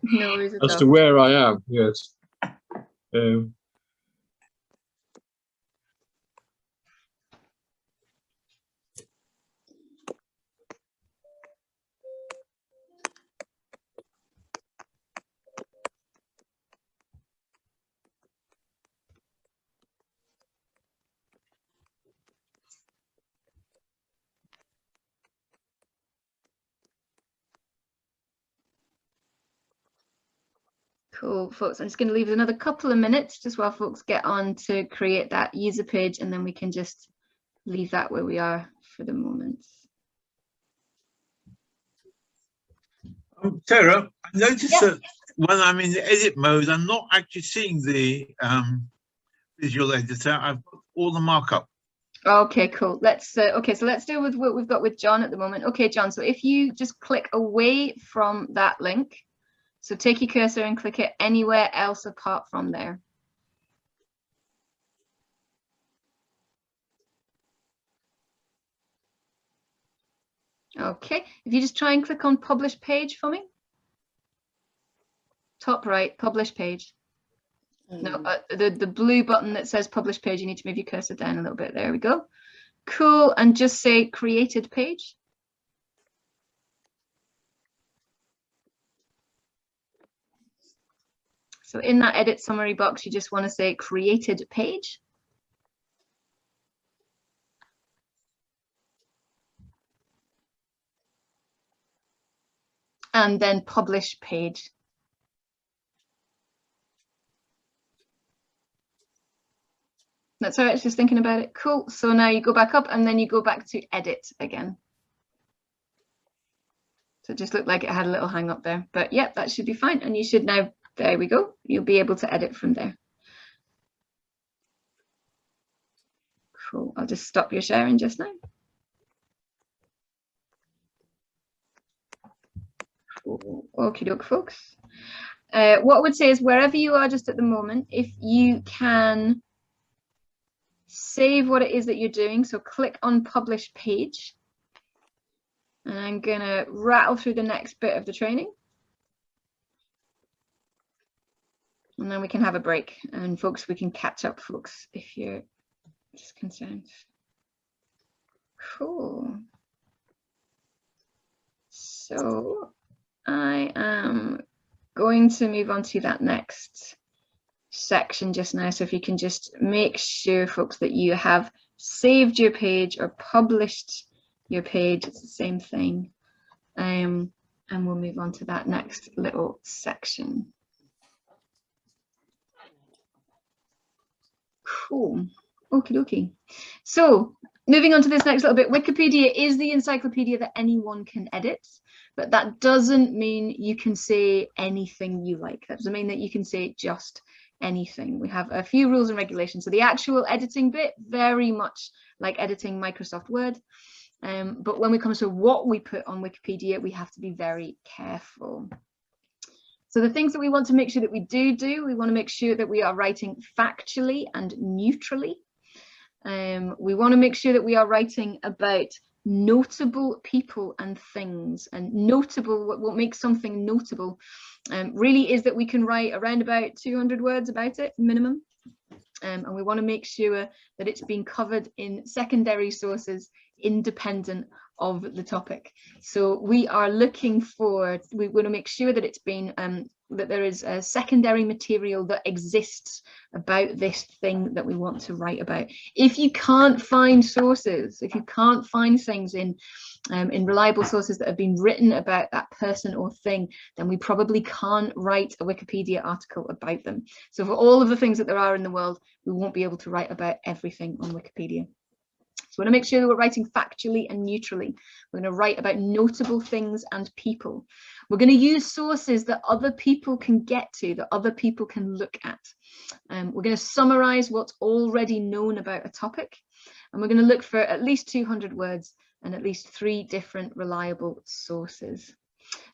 No worries at all. where I am. Yes. Cool, folks. I'm just going to leave it another couple of minutes just while folks get on to create that user page, and then we can just leave that where we are for the moment. Sarah, I noticed that when I'm in the edit mode, I'm not actually seeing the visual editor. I've got all the markup. Okay, cool. Let's okay, so let's deal with what we've got with John at the moment. Okay, John, so if you just click away from that link, so take your cursor and click it anywhere else apart from there. Okay, if you just try and click on publish page for me. Top right, publish page. No, the blue button that says publish page, you need to move your cursor down a little bit. There we go. Cool, and just say created page. So in that edit summary box, you just want to say created page. And then publish page. That's all right, just thinking about it. Cool, so now you go back up and then you go back to edit again. So it just looked like it had a little hang up there, but yeah, that should be fine. And you should now, there we go. You'll be able to edit from there. Cool. I'll just stop your sharing just now. Cool. Okie doke, folks. What I would say is wherever you are just at the moment, if you can save what it is that you're doing, so click on publish page, and I'm gonna rattle through the next bit of the training, and then we can have a break, and folks, we can catch up, folks, if you're just concerned. Cool. So I am going to move on to that next section just now. So if you can just make sure, folks, that you have saved your page or published your page, it's the same thing. And we'll move on to that next little section. Cool. Okie dokie. So moving on to this next little bit, Wikipedia is the encyclopedia that anyone can edit, but that doesn't mean you can say anything you like. That doesn't mean that you can say just anything. We have a few rules and regulations. So the actual editing bit, very much like editing Microsoft Word. But when it comes to what we put on Wikipedia, we have to be very careful. So the things that we want to make sure that we do, we want to make sure that we are writing factually and neutrally. We want to make sure that we are writing about notable people and things, and notable, what makes something notable really is that we can write around about 200 words about it minimum, and we want to make sure that it's been covered in secondary sources independent of the topic. So we are looking for, we want to make sure that it's been that there is a secondary material that exists about this thing that we want to write about. If you can't find sources, if you can't find things in reliable sources that have been written about that person or thing, then we probably can't write a Wikipedia article about them. So for all of the things that there are in the world, we won't be able to write about everything on Wikipedia. So we want to make sure that we're writing factually and neutrally. We're going to write about notable things and people. We're going to use sources that other people can get to, that other people can look at. We're going to summarize what's already known about a topic. And we're going to look for at least 200 words and at least 3 different reliable sources.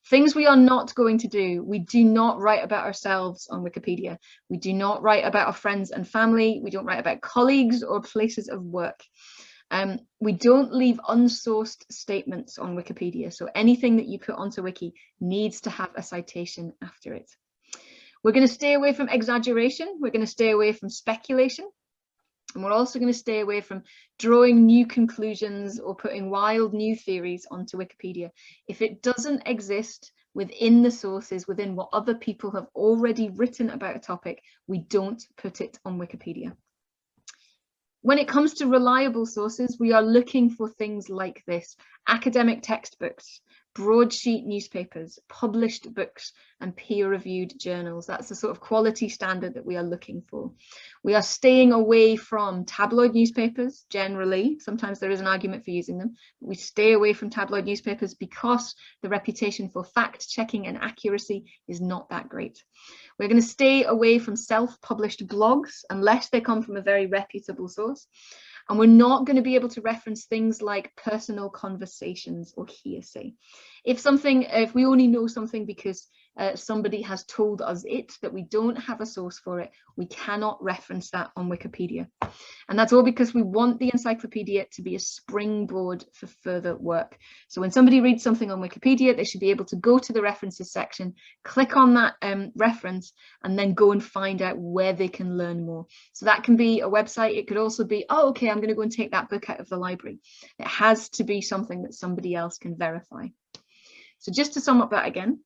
Things we are not going to do. We do not write about ourselves on Wikipedia. We do not write about our friends and family. We don't write about colleagues or places of work. We don't leave unsourced statements on Wikipedia. So anything that you put onto Wiki needs to have a citation after it. We're going to stay away from exaggeration. We're going to stay away from speculation. And we're also going to stay away from drawing new conclusions or putting wild new theories onto Wikipedia. If it doesn't exist within the sources, within what other people have already written about a topic, we don't put it on Wikipedia. When it comes to reliable sources, we are looking for things like this: academic textbooks, broadsheet newspapers, published books, and peer-reviewed journals. That's the sort of quality standard that we are looking for. We are staying away from tabloid newspapers generally. Sometimes there is an argument for using them, but we stay away from tabloid newspapers because the reputation for fact-checking and accuracy is not that great. We're going to stay away from self-published blogs unless they come from a very reputable source. And we're not going to be able to reference things like personal conversations or hearsay. If we only know something because somebody has told us it, that we don't have a source for it, we cannot reference that on Wikipedia. And that's all because we want the encyclopedia to be a springboard for further work. So when somebody reads something on Wikipedia, they should be able to go to the references section, click on that reference, and then go and find out where they can learn more. So that can be a website. It could also be, oh, okay, I'm going to go and take that book out of the library. It has to be something that somebody else can verify. So just to sum up that again,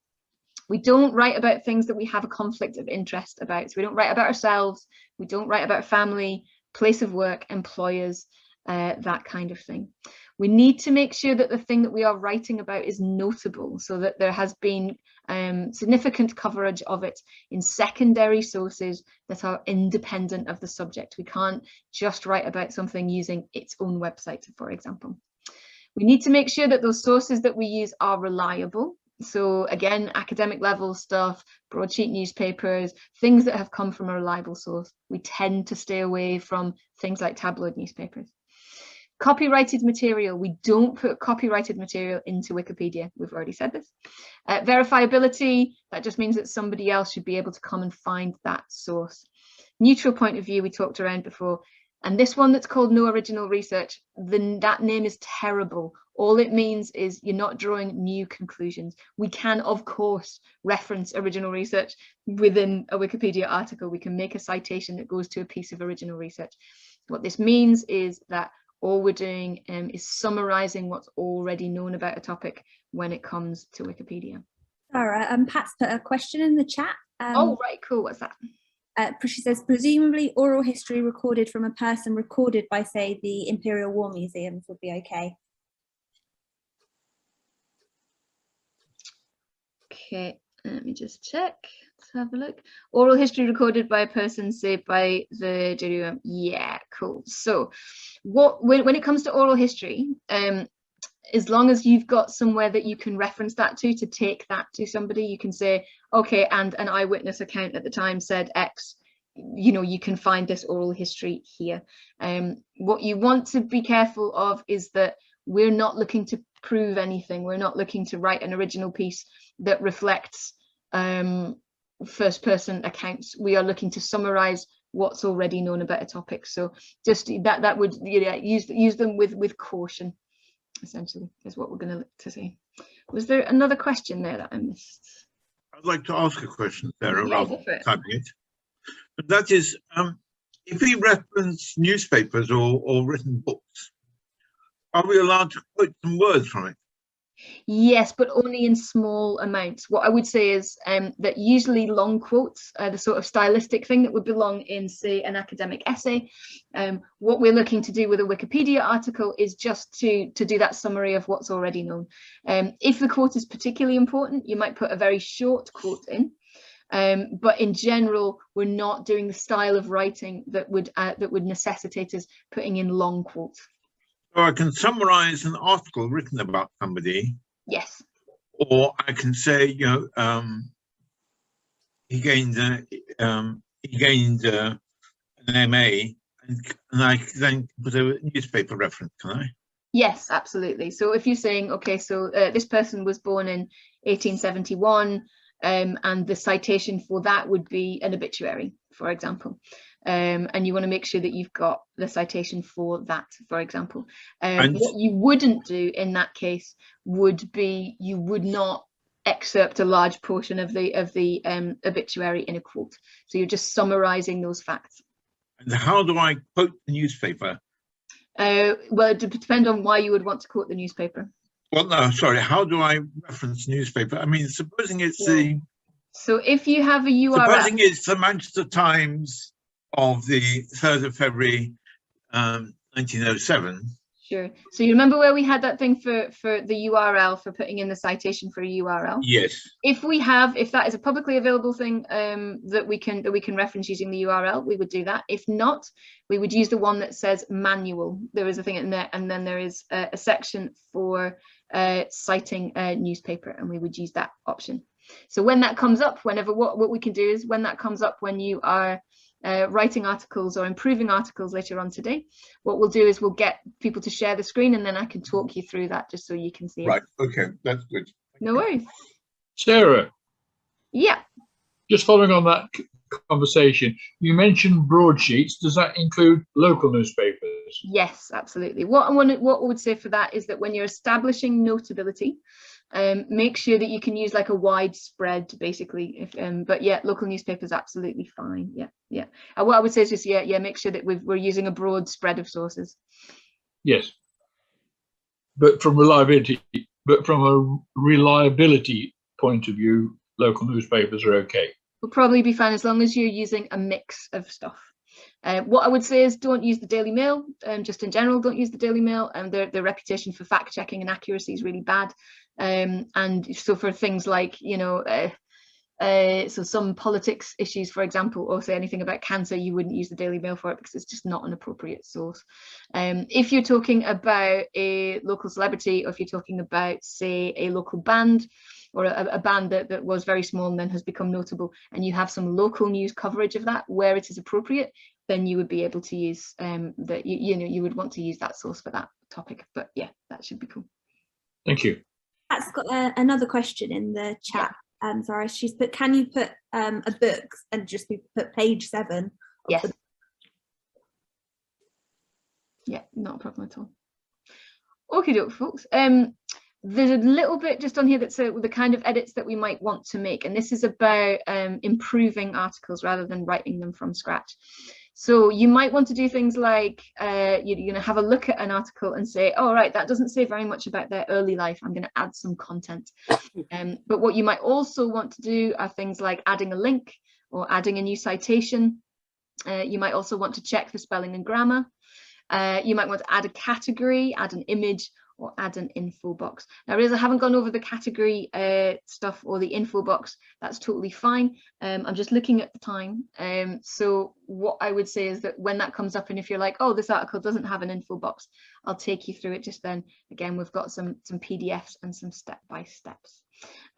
we don't write about things that we have a conflict of interest about. So we don't write about ourselves, we don't write about family, place of work, employers, that kind of thing. We need to make sure that the thing that we are writing about is notable, so that there has been significant coverage of it in secondary sources that are independent of the subject. We can't just write about something using its own website, for example. We need to make sure that those sources that we use are reliable. So again, academic level stuff, broadsheet newspapers, things that have come from a reliable source. We tend to stay away from things like tabloid newspapers. Copyrighted material, we don't put copyrighted material into Wikipedia. We've already said this. Verifiability, that just means that somebody else should be able to come and find that source. Neutral point of view, we talked around before. And this one that's called no original research, that name is terrible. All it means is you're not drawing new conclusions. We can, of course, reference original research within a Wikipedia article. We can make a citation that goes to a piece of original research. What this means is that all we're doing is summarizing what's already known about a topic when it comes to Wikipedia. Sara, Pat's put a question in the chat. Oh, right, cool. What's that? She says, presumably oral history recorded from a person recorded by, say, the Imperial War Museums would be okay. Okay, let me just check. Let's have a look. Oral history recorded by a person, say by the JWM. Yeah, cool. So when it comes to oral history, as long as you've got somewhere that you can reference that to take that to somebody, you can say, okay, and an eyewitness account at the time said X, you know, you can find this oral history here. What you want to be careful of is that we're not looking to prove anything. We're not looking to write an original piece that reflects first person accounts. We are looking to summarize what's already known about a topic. So just that would, yeah, use them with caution, essentially, is what we're going to look to see. Was there another question there that I missed? I'd like to ask a question, Sarah, Yeah, rather than typing it. But that is, if we reference newspapers or written books, are we allowed to quote some words from it? Yes, but only in small amounts. What I would say is that usually long quotes are the sort of stylistic thing that would belong in, say, an academic essay. What we're looking to do with a Wikipedia article is just to do that summary of what's already known. If the quote is particularly important, you might put a very short quote in. But in general, we're not doing the style of writing that would necessitate us putting in long quotes. So I can summarize an article written about somebody. Yes. Or I can say, you know, he gained an MA, and I then put a newspaper reference, can I? Yes, absolutely. So if you're saying, okay, so this person was born in 1871, and the citation for that would be an obituary, for example. And you want to make sure that you've got the citation for that, for example. What you wouldn't do in that case would be, you would not excerpt a large portion of the obituary in a quote. So you're just summarizing those facts. And how do I quote the newspaper? Well, it depends on why you would want to quote the newspaper. Well, no, sorry. How do I reference newspaper? I mean, supposing it's the... So if you have a URL... Supposing it's the Manchester Times of the 3rd of February, 1907. Sure. So you remember where we had that thing for the URL, for putting in the citation for a URL? Yes. If that is a publicly available thing that we can reference using the URL, we would do that. If not, we would use the one that says manual. There is a thing in there, and then there is a section for citing a newspaper, and we would use that option. So when that comes up, what we can do is, when that comes up when you are writing articles or improving articles later on today, what we'll do is we'll get people to share the screen, and then I can talk you through that just so you can see it. Right, okay, that's good. No worries. Sarah. Yeah. Just following on that conversation, you mentioned broadsheets. Does that include local newspapers? Yes, absolutely. What I would say for that is that when you're establishing notability, make sure that you can use like a wide spread, basically. But yeah, local newspapers absolutely fine. Yeah. And what I would say is just make sure that we're using a broad spread of sources. Yes, but from a reliability point of view, local newspapers are okay. Will probably be fine as long as you're using a mix of stuff. What I would say is, don't use the Daily Mail. Just in general, don't use the Daily Mail. And their reputation for fact checking and accuracy is really bad. And so for things like, you know, so some politics issues, for example, or say anything about cancer, you wouldn't use the Daily Mail for it because it's just not an appropriate source. If you're talking about a local celebrity, or if you're talking about, say, a local band, or a band that was very small and then has become notable, and you have some local news coverage of that where it is appropriate, then you would be able to use that. You would want to use that source for that topic. But yeah, that should be cool. Thank you. That's got another question in the chat. Sara, she's put, can you put a book and just put page 7? Yes. Yeah, not a problem at all. Okay, doke, folks. There's a little bit just on here that's the kind of edits that we might want to make, and this is about improving articles rather than writing them from scratch. So you might want to do things like you're going to have a look at an article and say, oh, right, that doesn't say very much about their early life. I'm going to add some content. But what you might also want to do are things like adding a link or adding a new citation. You might also want to check for spelling and grammar. You might want to add a category, add an image, or add an info box. Now, I haven't gone over the category stuff or the info box. That's totally fine. I'm just looking at the time. So what I would say is that when that comes up, and if you're like, oh, this article doesn't have an info box, I'll take you through it just then. Again, we've got some PDFs and some step-by-steps.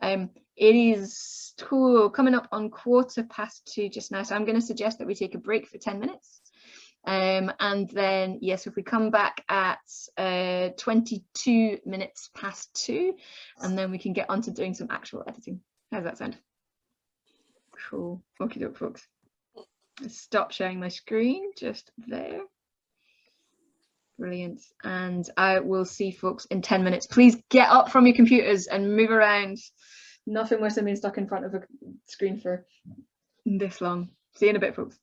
It is coming up on 2:15 just now, so I'm going to suggest that we take a break for 10 minutes. And then, yes, if we come back at 22 minutes past 2, and then we can get on to doing some actual editing. How's that sound? Cool. Okay, doke, folks. Let's stop sharing my screen just there. Brilliant. And I will see folks in 10 minutes. Please get up from your computers and move around. Nothing worse than being stuck in front of a screen for this long. See you in a bit, folks.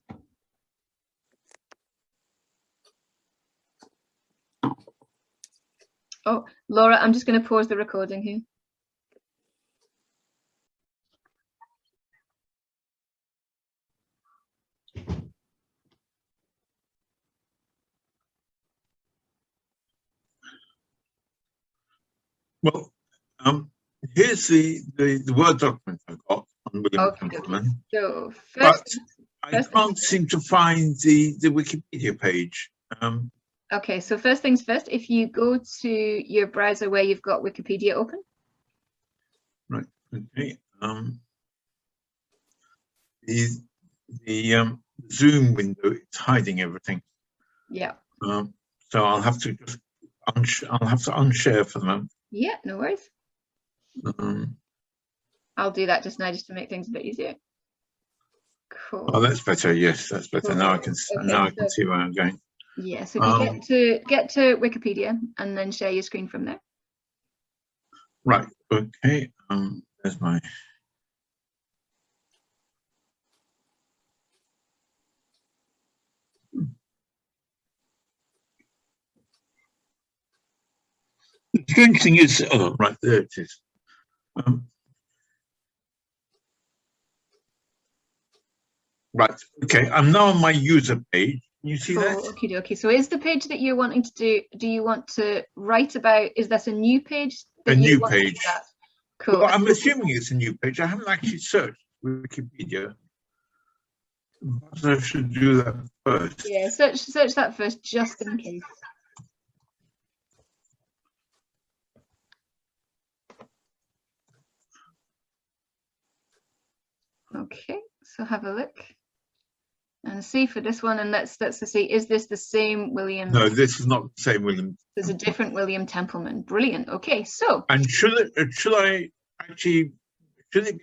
Oh, Laura, I'm just going to pause the recording here. Well, here's the Word document I got on William Templeman. So but I can't seem to find the Wikipedia page. Okay, so first things first, if you go to your browser where you've got Wikipedia open. Right, okay. The Zoom window is hiding everything. Yeah. So I'll have to just unshare for the moment. Yeah, no worries. I'll do that just now just to make things a bit easier. Cool. Oh, that's better. Yes, that's better. Cool. Now I can see where I'm going. Yeah, so if you get to Wikipedia and then share your screen from there. Right. Okay. There's my. The strange thing is, oh, right there it is. Right. Okay. I'm now on my user page. You see that? Okay. So is the page that you're wanting to do you want to write about, is that a new page? A new page. Cool. Well, I'm assuming it's a new page. I haven't actually searched Wikipedia. But I should do that first. Yeah, search that first, just in case. Okay, so have a look. And see for this one, and let's see, is this the same William? No, this is not the same William. There's a different William Templeman. Brilliant. Okay, so. And should it be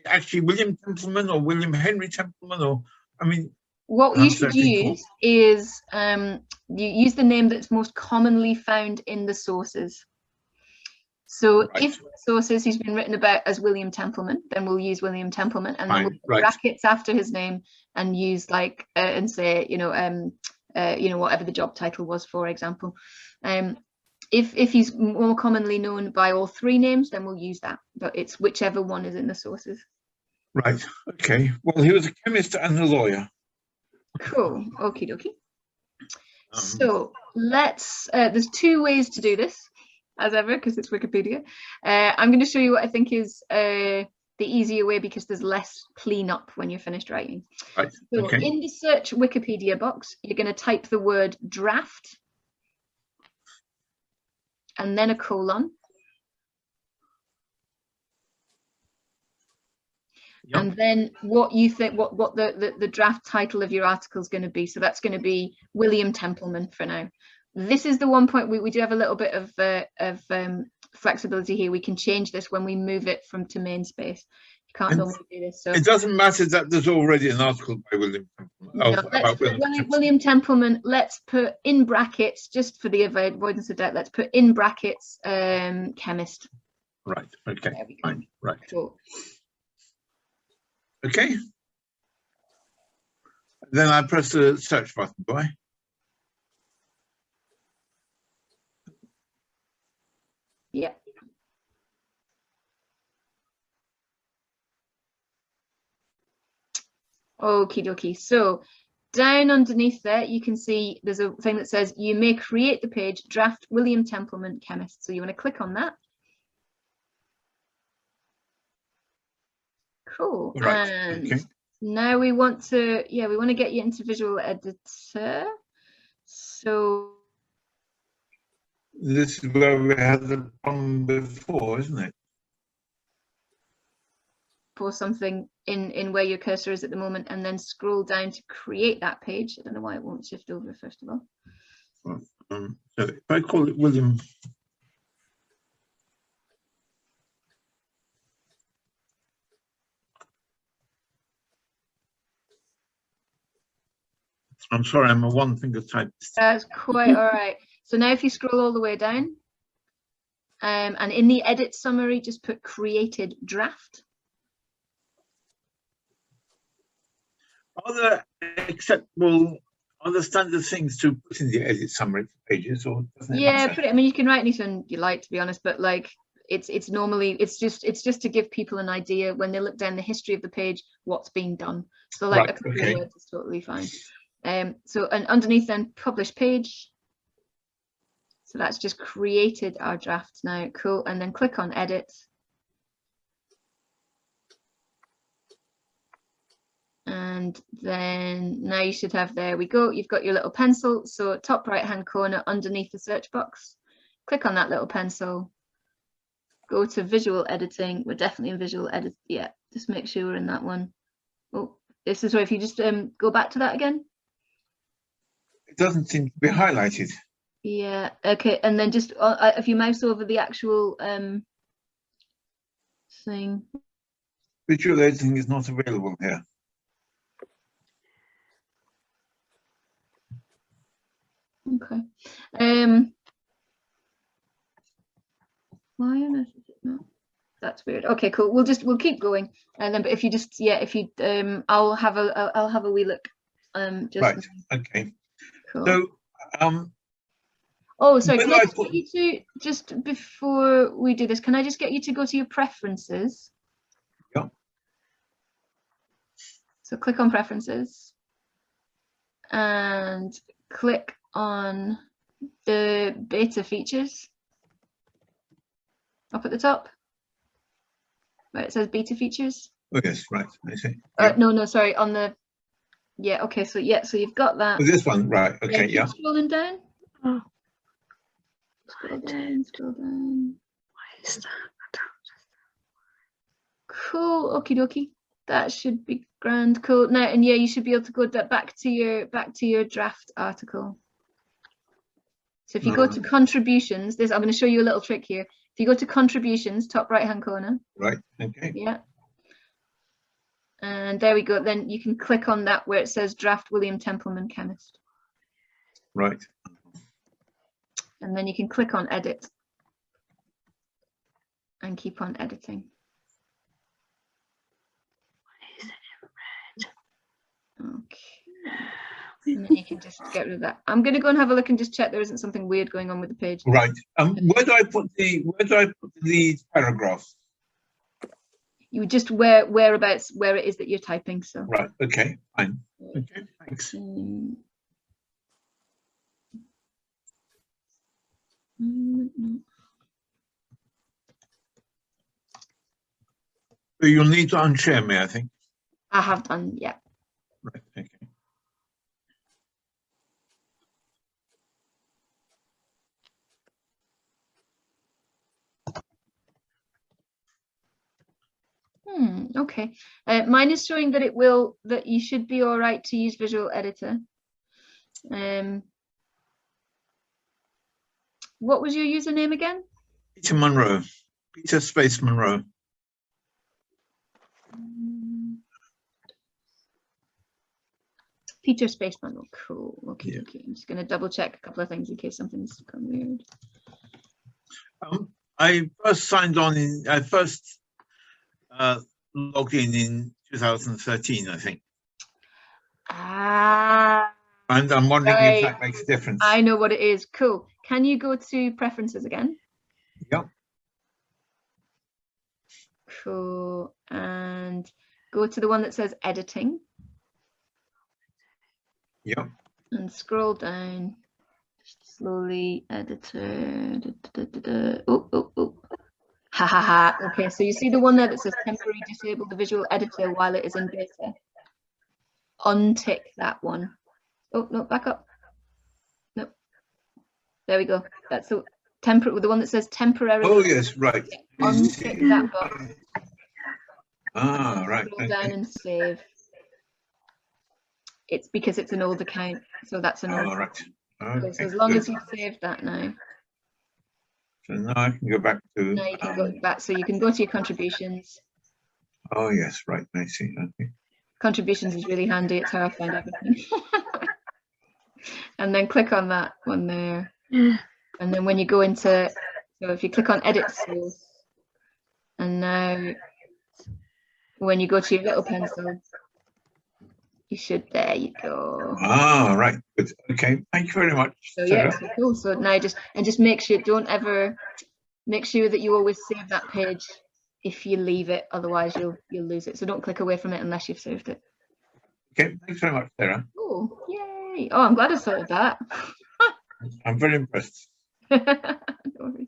actually William Templeman or William Henry Templeman, or I mean? What you should use is you use the name that's most commonly found in the sources. So if the sources he's been written about as William Templeman, then we'll use William Templeman, and then we'll put brackets after his name and use like and say whatever the job title was, for example. If he's more commonly known by all 3 names, then we'll use that, but it's whichever one is in the sources. Right. Okay. Well, he was a chemist and a lawyer. Cool. Okie dokie. So let's. There's 2 ways to do this. As ever, because it's Wikipedia. I'm going to show you what I think is the easier way, because there's less cleanup when you're finished writing. Right. So okay. In the search Wikipedia box, you're going to type the word draft and then a colon. Yep. And then what you think, what the draft title of your article is going to be. So that's going to be William Templeman for now. This is the one point we do have a little bit of flexibility here. We can change this when we move it to main space. You can't normally do this. So it doesn't matter that there's already an article by William Templeman. No, let's put William Templeman. Let's put in brackets, just for the avoidance of doubt. Let's put in brackets chemist. Right. Okay. Fine. Right. Cool. Okay. Then I press the search button, do I? Yeah. Okie dokie. So down underneath there, you can see there's a thing that says you may create the page draft William Templeman chemist. So you want to click on that. Cool. Right. And okay. now we want to, we want to get you into Visual Editor. So this is where we had the problem before, isn't it? For something in where your cursor is at the moment, and then scroll down to create that page. I don't know why it won't shift over first of all. So if I call it William. I'm sorry, I'm a one-finger typist. That's quite all right. So now if you scroll all the way down, and in the edit summary, just put created draft. Are there acceptable, are there standard things to put in the edit summary pages, or doesn't it matter? I mean, you can write anything you like, to be honest, but like it's normally it's just to give people an idea when they look down the history of the page what's been done. So like a couple of words is totally fine. So and underneath then publish page. So that's just created our draft now. Cool. And then click on edit. And then now you should have, there we go, you've got your little pencil. So top right hand corner underneath the search box, click on that little pencil, go to visual editing. We're definitely in visual edit. Yeah, just make sure we're in that one. Oh, this is where if you just go back to that again. It doesn't seem to be highlighted. Yeah, okay, and then just if you mouse over the actual thing. Visual editing is not available here. Okay. Why on earth is it not? That's weird. Okay, cool. We'll keep going, and then but if you just I'll have a wee look. Just right. Okay. Cool. So oh, sorry. Can I just get you to, just before we do this, can I just get you to go to your preferences? Yeah. So click on preferences and click on the beta features up at the top where it says beta features. Oh yes, right, I see. No, sorry, on the, okay, so so you've got that. Oh, this one, right, okay, yeah. Scrolling down. Oh. Scroll down. Why is that? Cool, okie dokie. That should be grand. Cool. Now, and you should be able to go back to your draft article. So if you go to contributions, I'm going to show you a little trick here. If you go to contributions, top right hand corner. Right. Okay. Yeah. And there we go. Then you can click on that where it says draft William Templeman chemist. Right. And then you can click on edit and keep on editing. Okay. And then you can just get rid of that. I'm going to go and have a look and just check there isn't something weird going on with the page. Right. Where do I put the paragraphs? You just whereabouts where it is that you're typing. So. Right. Okay. Fine. Okay. Thanks. So you'll need to unshare me, I think. I have done. Yeah. Right. Okay. Okay, mine is showing that that you should be all right to use Visual Editor. What was your username again? Peter Monroe. Peter Space Monroe. Peter Space Monroe. Cool. Okay, Yeah. okay. I'm just going to double check a couple of things in case something's gone weird. I first signed on in. I first logged in 2013, I think. Ah. And I'm wondering right. if that makes a difference. I know what it is. Cool. Can you go to Preferences again? Yep. Cool. And go to the one that says Editing. Yep. And scroll down. Just slowly. Editor. Oh. Ha ha ha. Okay, so you see the one there that says temporarily disable the visual editor while it is in beta. Untick that one. Oh no, back up. No. There we go. That's the the one that says temporarily. Oh yes, right. Untick that box. Ah, right. Scroll down and save. It's because it's an old account, so that's an old. Oh, right. Okay, so as long as you've saved that now. So now I can go back to. Now you can go back, so you can go to your contributions. Oh yes, right. I see. Okay. Contributions is really handy. It's how I find everything. And then click on that one there. And then when you go into, so if you click on Edit Source, and now when you go to your little pencil, you should. There you go. Ah, right. Good. Okay. Thank you very much. So yeah, so cool. So now just make sure, make sure that you always save that page if you leave it, otherwise you'll lose it. So don't click away from it unless you've saved it. Okay, thanks very much, Sarah. Oh, yay. Oh, I'm glad I sorted that. I'm very impressed. No worries.